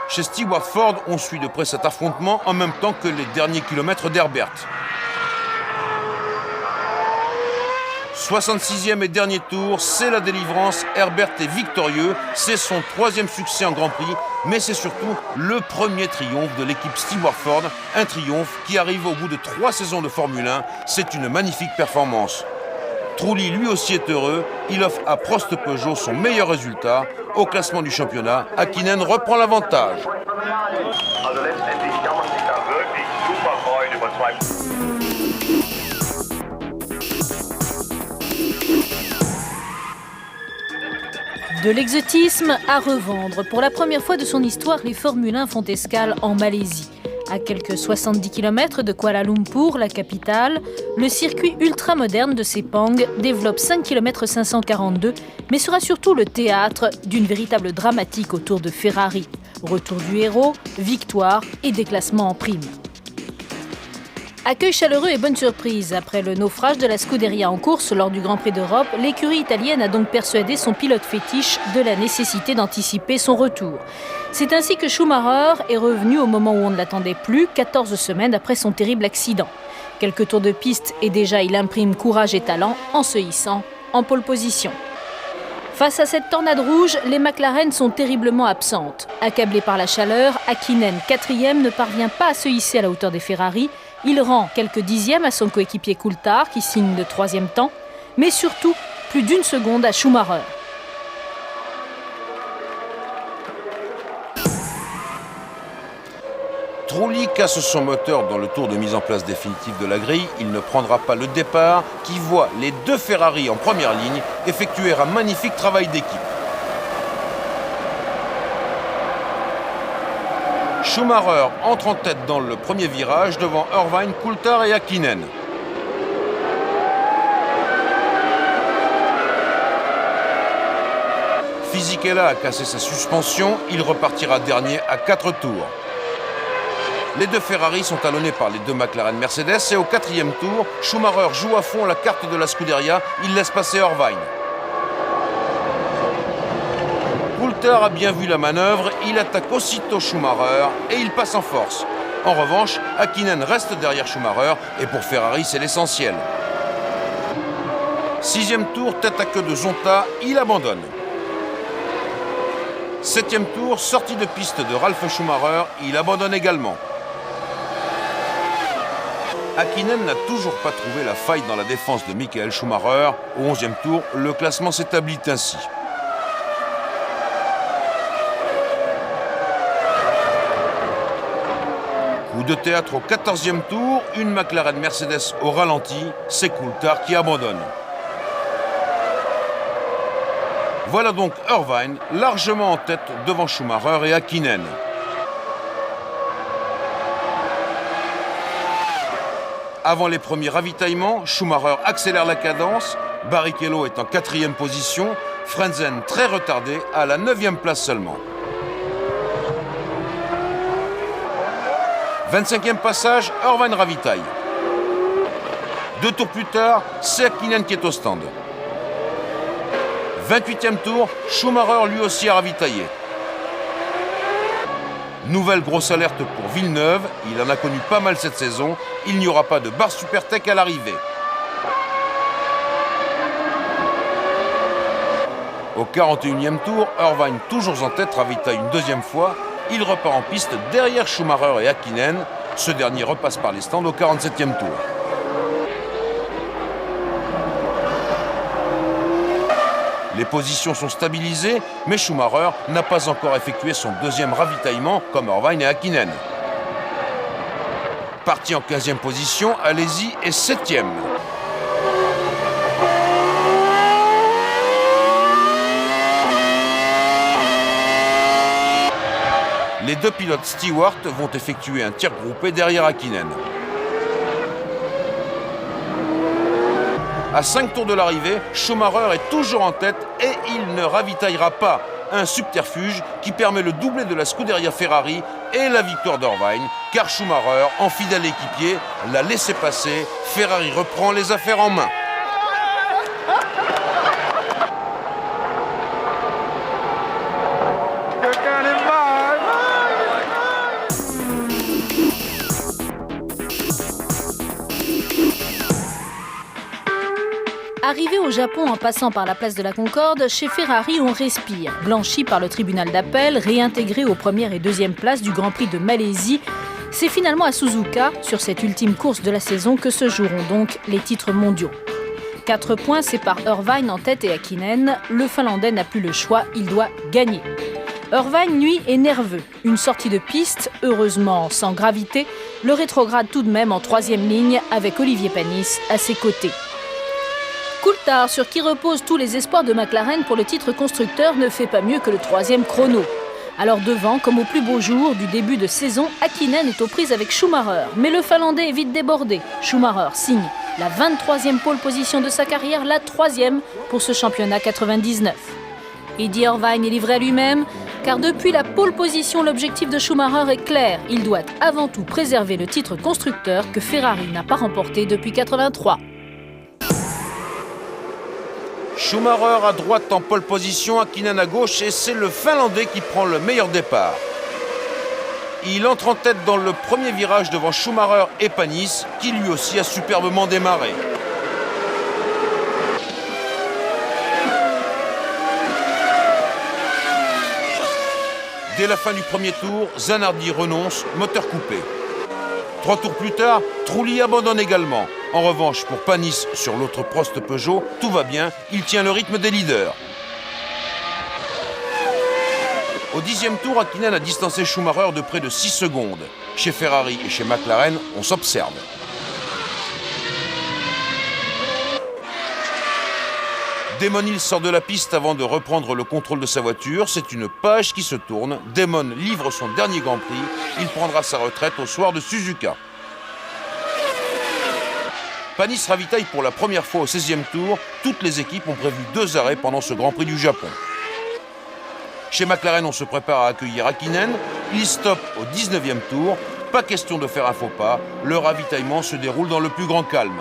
Chez Stewart Ford, on suit de près cet affrontement en même temps que les derniers kilomètres d'Herbert. 66e et dernier tour, c'est la délivrance. Herbert est victorieux, c'est son 3e succès en Grand Prix, mais c'est surtout le premier triomphe de l'équipe Stewart Ford, un triomphe qui arrive au bout de 3 saisons de Formule 1. C'est une magnifique performance. Trulli lui aussi est heureux, il offre à Prost-Peugeot son meilleur résultat. Au classement du championnat, Häkkinen reprend l'avantage. De l'exotisme à revendre. Pour la première fois de son histoire, les Formule 1 font escale en Malaisie. À quelques 70 km de Kuala Lumpur, la capitale, le circuit ultramoderne de Sepang développe 5 km 542, mais sera surtout le théâtre d'une véritable dramatique autour de Ferrari. Retour du héros, victoire et déclassement en prime. Accueil chaleureux et bonne surprise. Après le naufrage de la Scuderia en course lors du Grand Prix d'Europe, l'écurie italienne a donc persuadé son pilote fétiche de la nécessité d'anticiper son retour. C'est ainsi que Schumacher est revenu au moment où on ne l'attendait plus, 14 semaines après son terrible accident. Quelques tours de piste et déjà il imprime courage et talent en se hissant en pole position. Face à cette tornade rouge, les McLaren sont terriblement absentes. Accablé par la chaleur, Häkkinen, 4e, ne parvient pas à se hisser à la hauteur des Ferrari. Il rend quelques dixièmes à son coéquipier Coulthard qui signe le 3e temps, mais surtout plus d'1 seconde à Schumacher. Trulli casse son moteur dans le tour de mise en place définitive de la grille. Il ne prendra pas le départ qui voit les 2 Ferrari en première ligne effectuer un magnifique travail d'équipe. Schumacher entre en tête dans le premier virage devant Irvine, Coulthard et Häkkinen. Fisichella a cassé sa suspension, il repartira dernier à 4 tours. Les 2 Ferrari sont talonnés par les 2 McLaren Mercedes et au 4e tour, Schumacher joue à fond la carte de la Scuderia, il laisse passer Irvine. Coulthard a bien vu la manœuvre, il attaque aussitôt Schumacher et il passe en force. En revanche, Häkkinen reste derrière Schumacher et pour Ferrari c'est l'essentiel. 6e tour, tête à queue de Zonta, il abandonne. 7e tour, sortie de piste de Ralf Schumacher, il abandonne également. Häkkinen n'a toujours pas trouvé la faille dans la défense de Michael Schumacher. Au 11e tour, le classement s'établit ainsi. Coup de théâtre au 14e tour, une McLaren Mercedes au ralenti, c'est Coulthard qui abandonne. Voilà donc Irvine largement en tête devant Schumacher et Häkkinen. Avant les premiers ravitaillements, Schumacher accélère la cadence, Barrichello est en 4e position, Frentzen très retardé à la 9e place seulement. 25e passage, Irvine ravitaille. 2 tours plus tard, c'est Häkkinen qui est au stand. 28e tour, Schumacher lui aussi a ravitaillé. Nouvelle grosse alerte pour Villeneuve, il en a connu pas mal cette saison, il n'y aura pas de barre Supertech à l'arrivée. Au 41e tour, Irvine toujours en tête ravitaille une 2e fois, il repart en piste derrière Schumacher et Häkkinen, ce dernier repasse par les stands au 47e tour. Les positions sont stabilisées, mais Schumacher n'a pas encore effectué son 2e ravitaillement comme Irvine et Häkkinen. Parti en 15e position, Alesi est 7e. Les 2 pilotes Stewart vont effectuer un tir groupé derrière Häkkinen. À 5 tours de l'arrivée, Schumacher est toujours en tête et il ne ravitaillera pas. un subterfuge qui permet le doublé de la Scuderia Ferrari et la victoire d'Irvine, car Schumacher, en fidèle équipier, l'a laissé passer. Ferrari reprend les affaires en main. Arrivé au Japon en passant par la place de la Concorde, chez Ferrari on respire. Blanchi par le tribunal d'appel, réintégré aux premières et deuxièmes places du Grand Prix de Malaisie, c'est finalement à Suzuka, sur cette ultime course de la saison, que se joueront donc les titres mondiaux. 4 points séparent Irvine en tête et Häkkinen. Le Finlandais n'a plus le choix, il doit gagner. Irvine, lui, est nerveux. Une sortie de piste, heureusement sans gravité, le rétrograde tout de même en 3e ligne avec Olivier Panis à ses côtés. Coulthard, sur qui reposent tous les espoirs de McLaren pour le titre constructeur, ne fait pas mieux que le 3e chrono. Alors devant, comme au plus beau jour du début de saison, Häkkinen est aux prises avec Schumacher. Mais le Finlandais est vite débordé. Schumacher signe la 23e pole position de sa carrière, la 3e pour ce championnat 99. Eddie Irvine est livré à lui-même, car depuis la pole position, l'objectif de Schumacher est clair. Il doit avant tout préserver le titre constructeur que Ferrari n'a pas remporté depuis 83. Schumacher à droite en pole position, Häkkinen à gauche, et c'est le Finlandais qui prend le meilleur départ. Il entre en tête dans le premier virage devant Schumacher et Panis, qui lui aussi a superbement démarré. Dès la fin du premier tour, Zanardi renonce, moteur coupé. 3 tours plus tard, Trulli abandonne également. En revanche, pour Panis sur l'autre Prost Peugeot, tout va bien, il tient le rythme des leaders. Au 10e tour, Häkkinen a distancé Schumacher de près de 6 secondes. Chez Ferrari et chez McLaren, on s'observe. Damon Hill sort de la piste avant de reprendre le contrôle de sa voiture. C'est une page qui se tourne. Damon livre son dernier Grand Prix. Il prendra sa retraite au soir de Suzuka. Panis ravitaille pour la première fois au 16e tour. Toutes les équipes ont prévu 2 arrêts pendant ce Grand Prix du Japon. Chez McLaren, on se prépare à accueillir Häkkinen. Il stoppe au 19e tour. Pas question de faire un faux pas. Le ravitaillement se déroule dans le plus grand calme.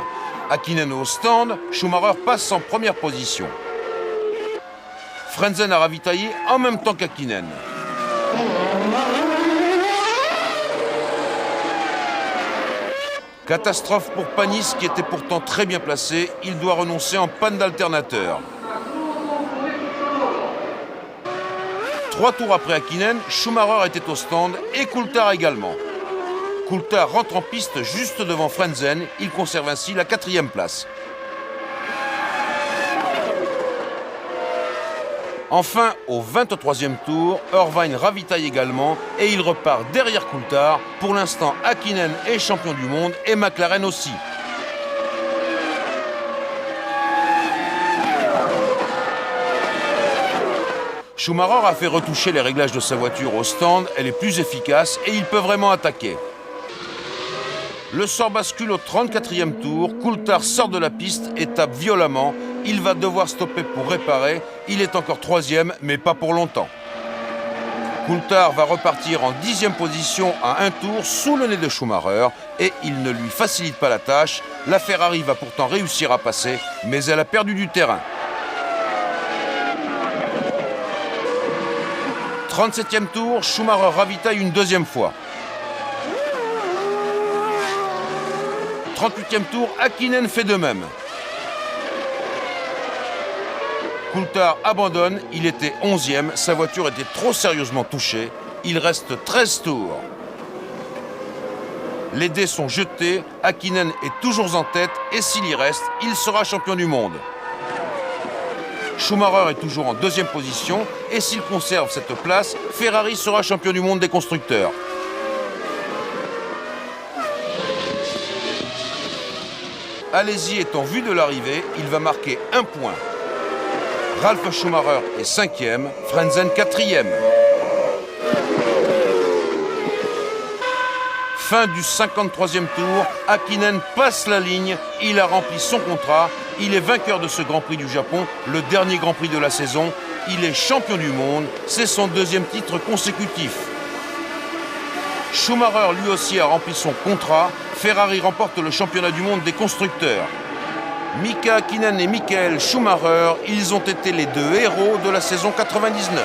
Häkkinen au stand, Schumacher passe en première position. Frentzen a ravitaillé en même temps qu'Häkkinen. Catastrophe pour Panis qui était pourtant très bien placé. Il doit renoncer en panne d'alternateur. 3 tours après Häkkinen, Schumacher était au stand et Coulthard également. Coulthard rentre en piste juste devant Frentzen. Il conserve ainsi la 4e place. Enfin, au 23e tour, Irvine ravitaille également et il repart derrière Coulthard. Pour l'instant, Häkkinen est champion du monde et McLaren aussi. Schumacher a fait retoucher les réglages de sa voiture au stand. Elle est plus efficace et il peut vraiment attaquer. Le sort bascule au 34e tour. Coulthard sort de la piste et tape violemment. Il va devoir stopper pour réparer. Il est encore 3e, mais pas pour longtemps. Coulthard va repartir en 10e position à 1 tour sous le nez de Schumacher et il ne lui facilite pas la tâche. La Ferrari va pourtant réussir à passer, mais elle a perdu du terrain. 37e tour, Schumacher ravitaille une 2e fois. 38e tour, Häkkinen fait de même. Coulthard abandonne, il était 11e, sa voiture était trop sérieusement touchée. Il reste 13 tours. Les dés sont jetés, Häkkinen est toujours en tête et s'il y reste, il sera champion du monde. Schumacher est toujours en 2e position et s'il conserve cette place, Ferrari sera champion du monde des constructeurs. Alesi est en vue de l'arrivée, il va marquer 1 point. Ralf Schumacher est 5e, Frentzen 4e. Fin du 53e tour, Häkkinen passe la ligne, il a rempli son contrat, il est vainqueur de ce Grand Prix du Japon, le dernier Grand Prix de la saison. Il est champion du monde, c'est son deuxième titre consécutif. Schumacher lui aussi a rempli son contrat, Ferrari remporte le championnat du monde des constructeurs. Mika Häkkinen et Michael Schumacher, ils ont été les deux héros de la saison 99.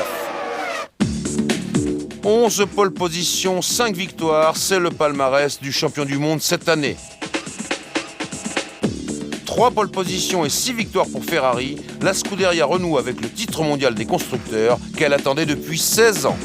11 pole positions, 5 victoires, c'est le palmarès du champion du monde cette année. 3 pole positions et 6 victoires pour Ferrari, la Scuderia renoue avec le titre mondial des constructeurs qu'elle attendait depuis 16 ans.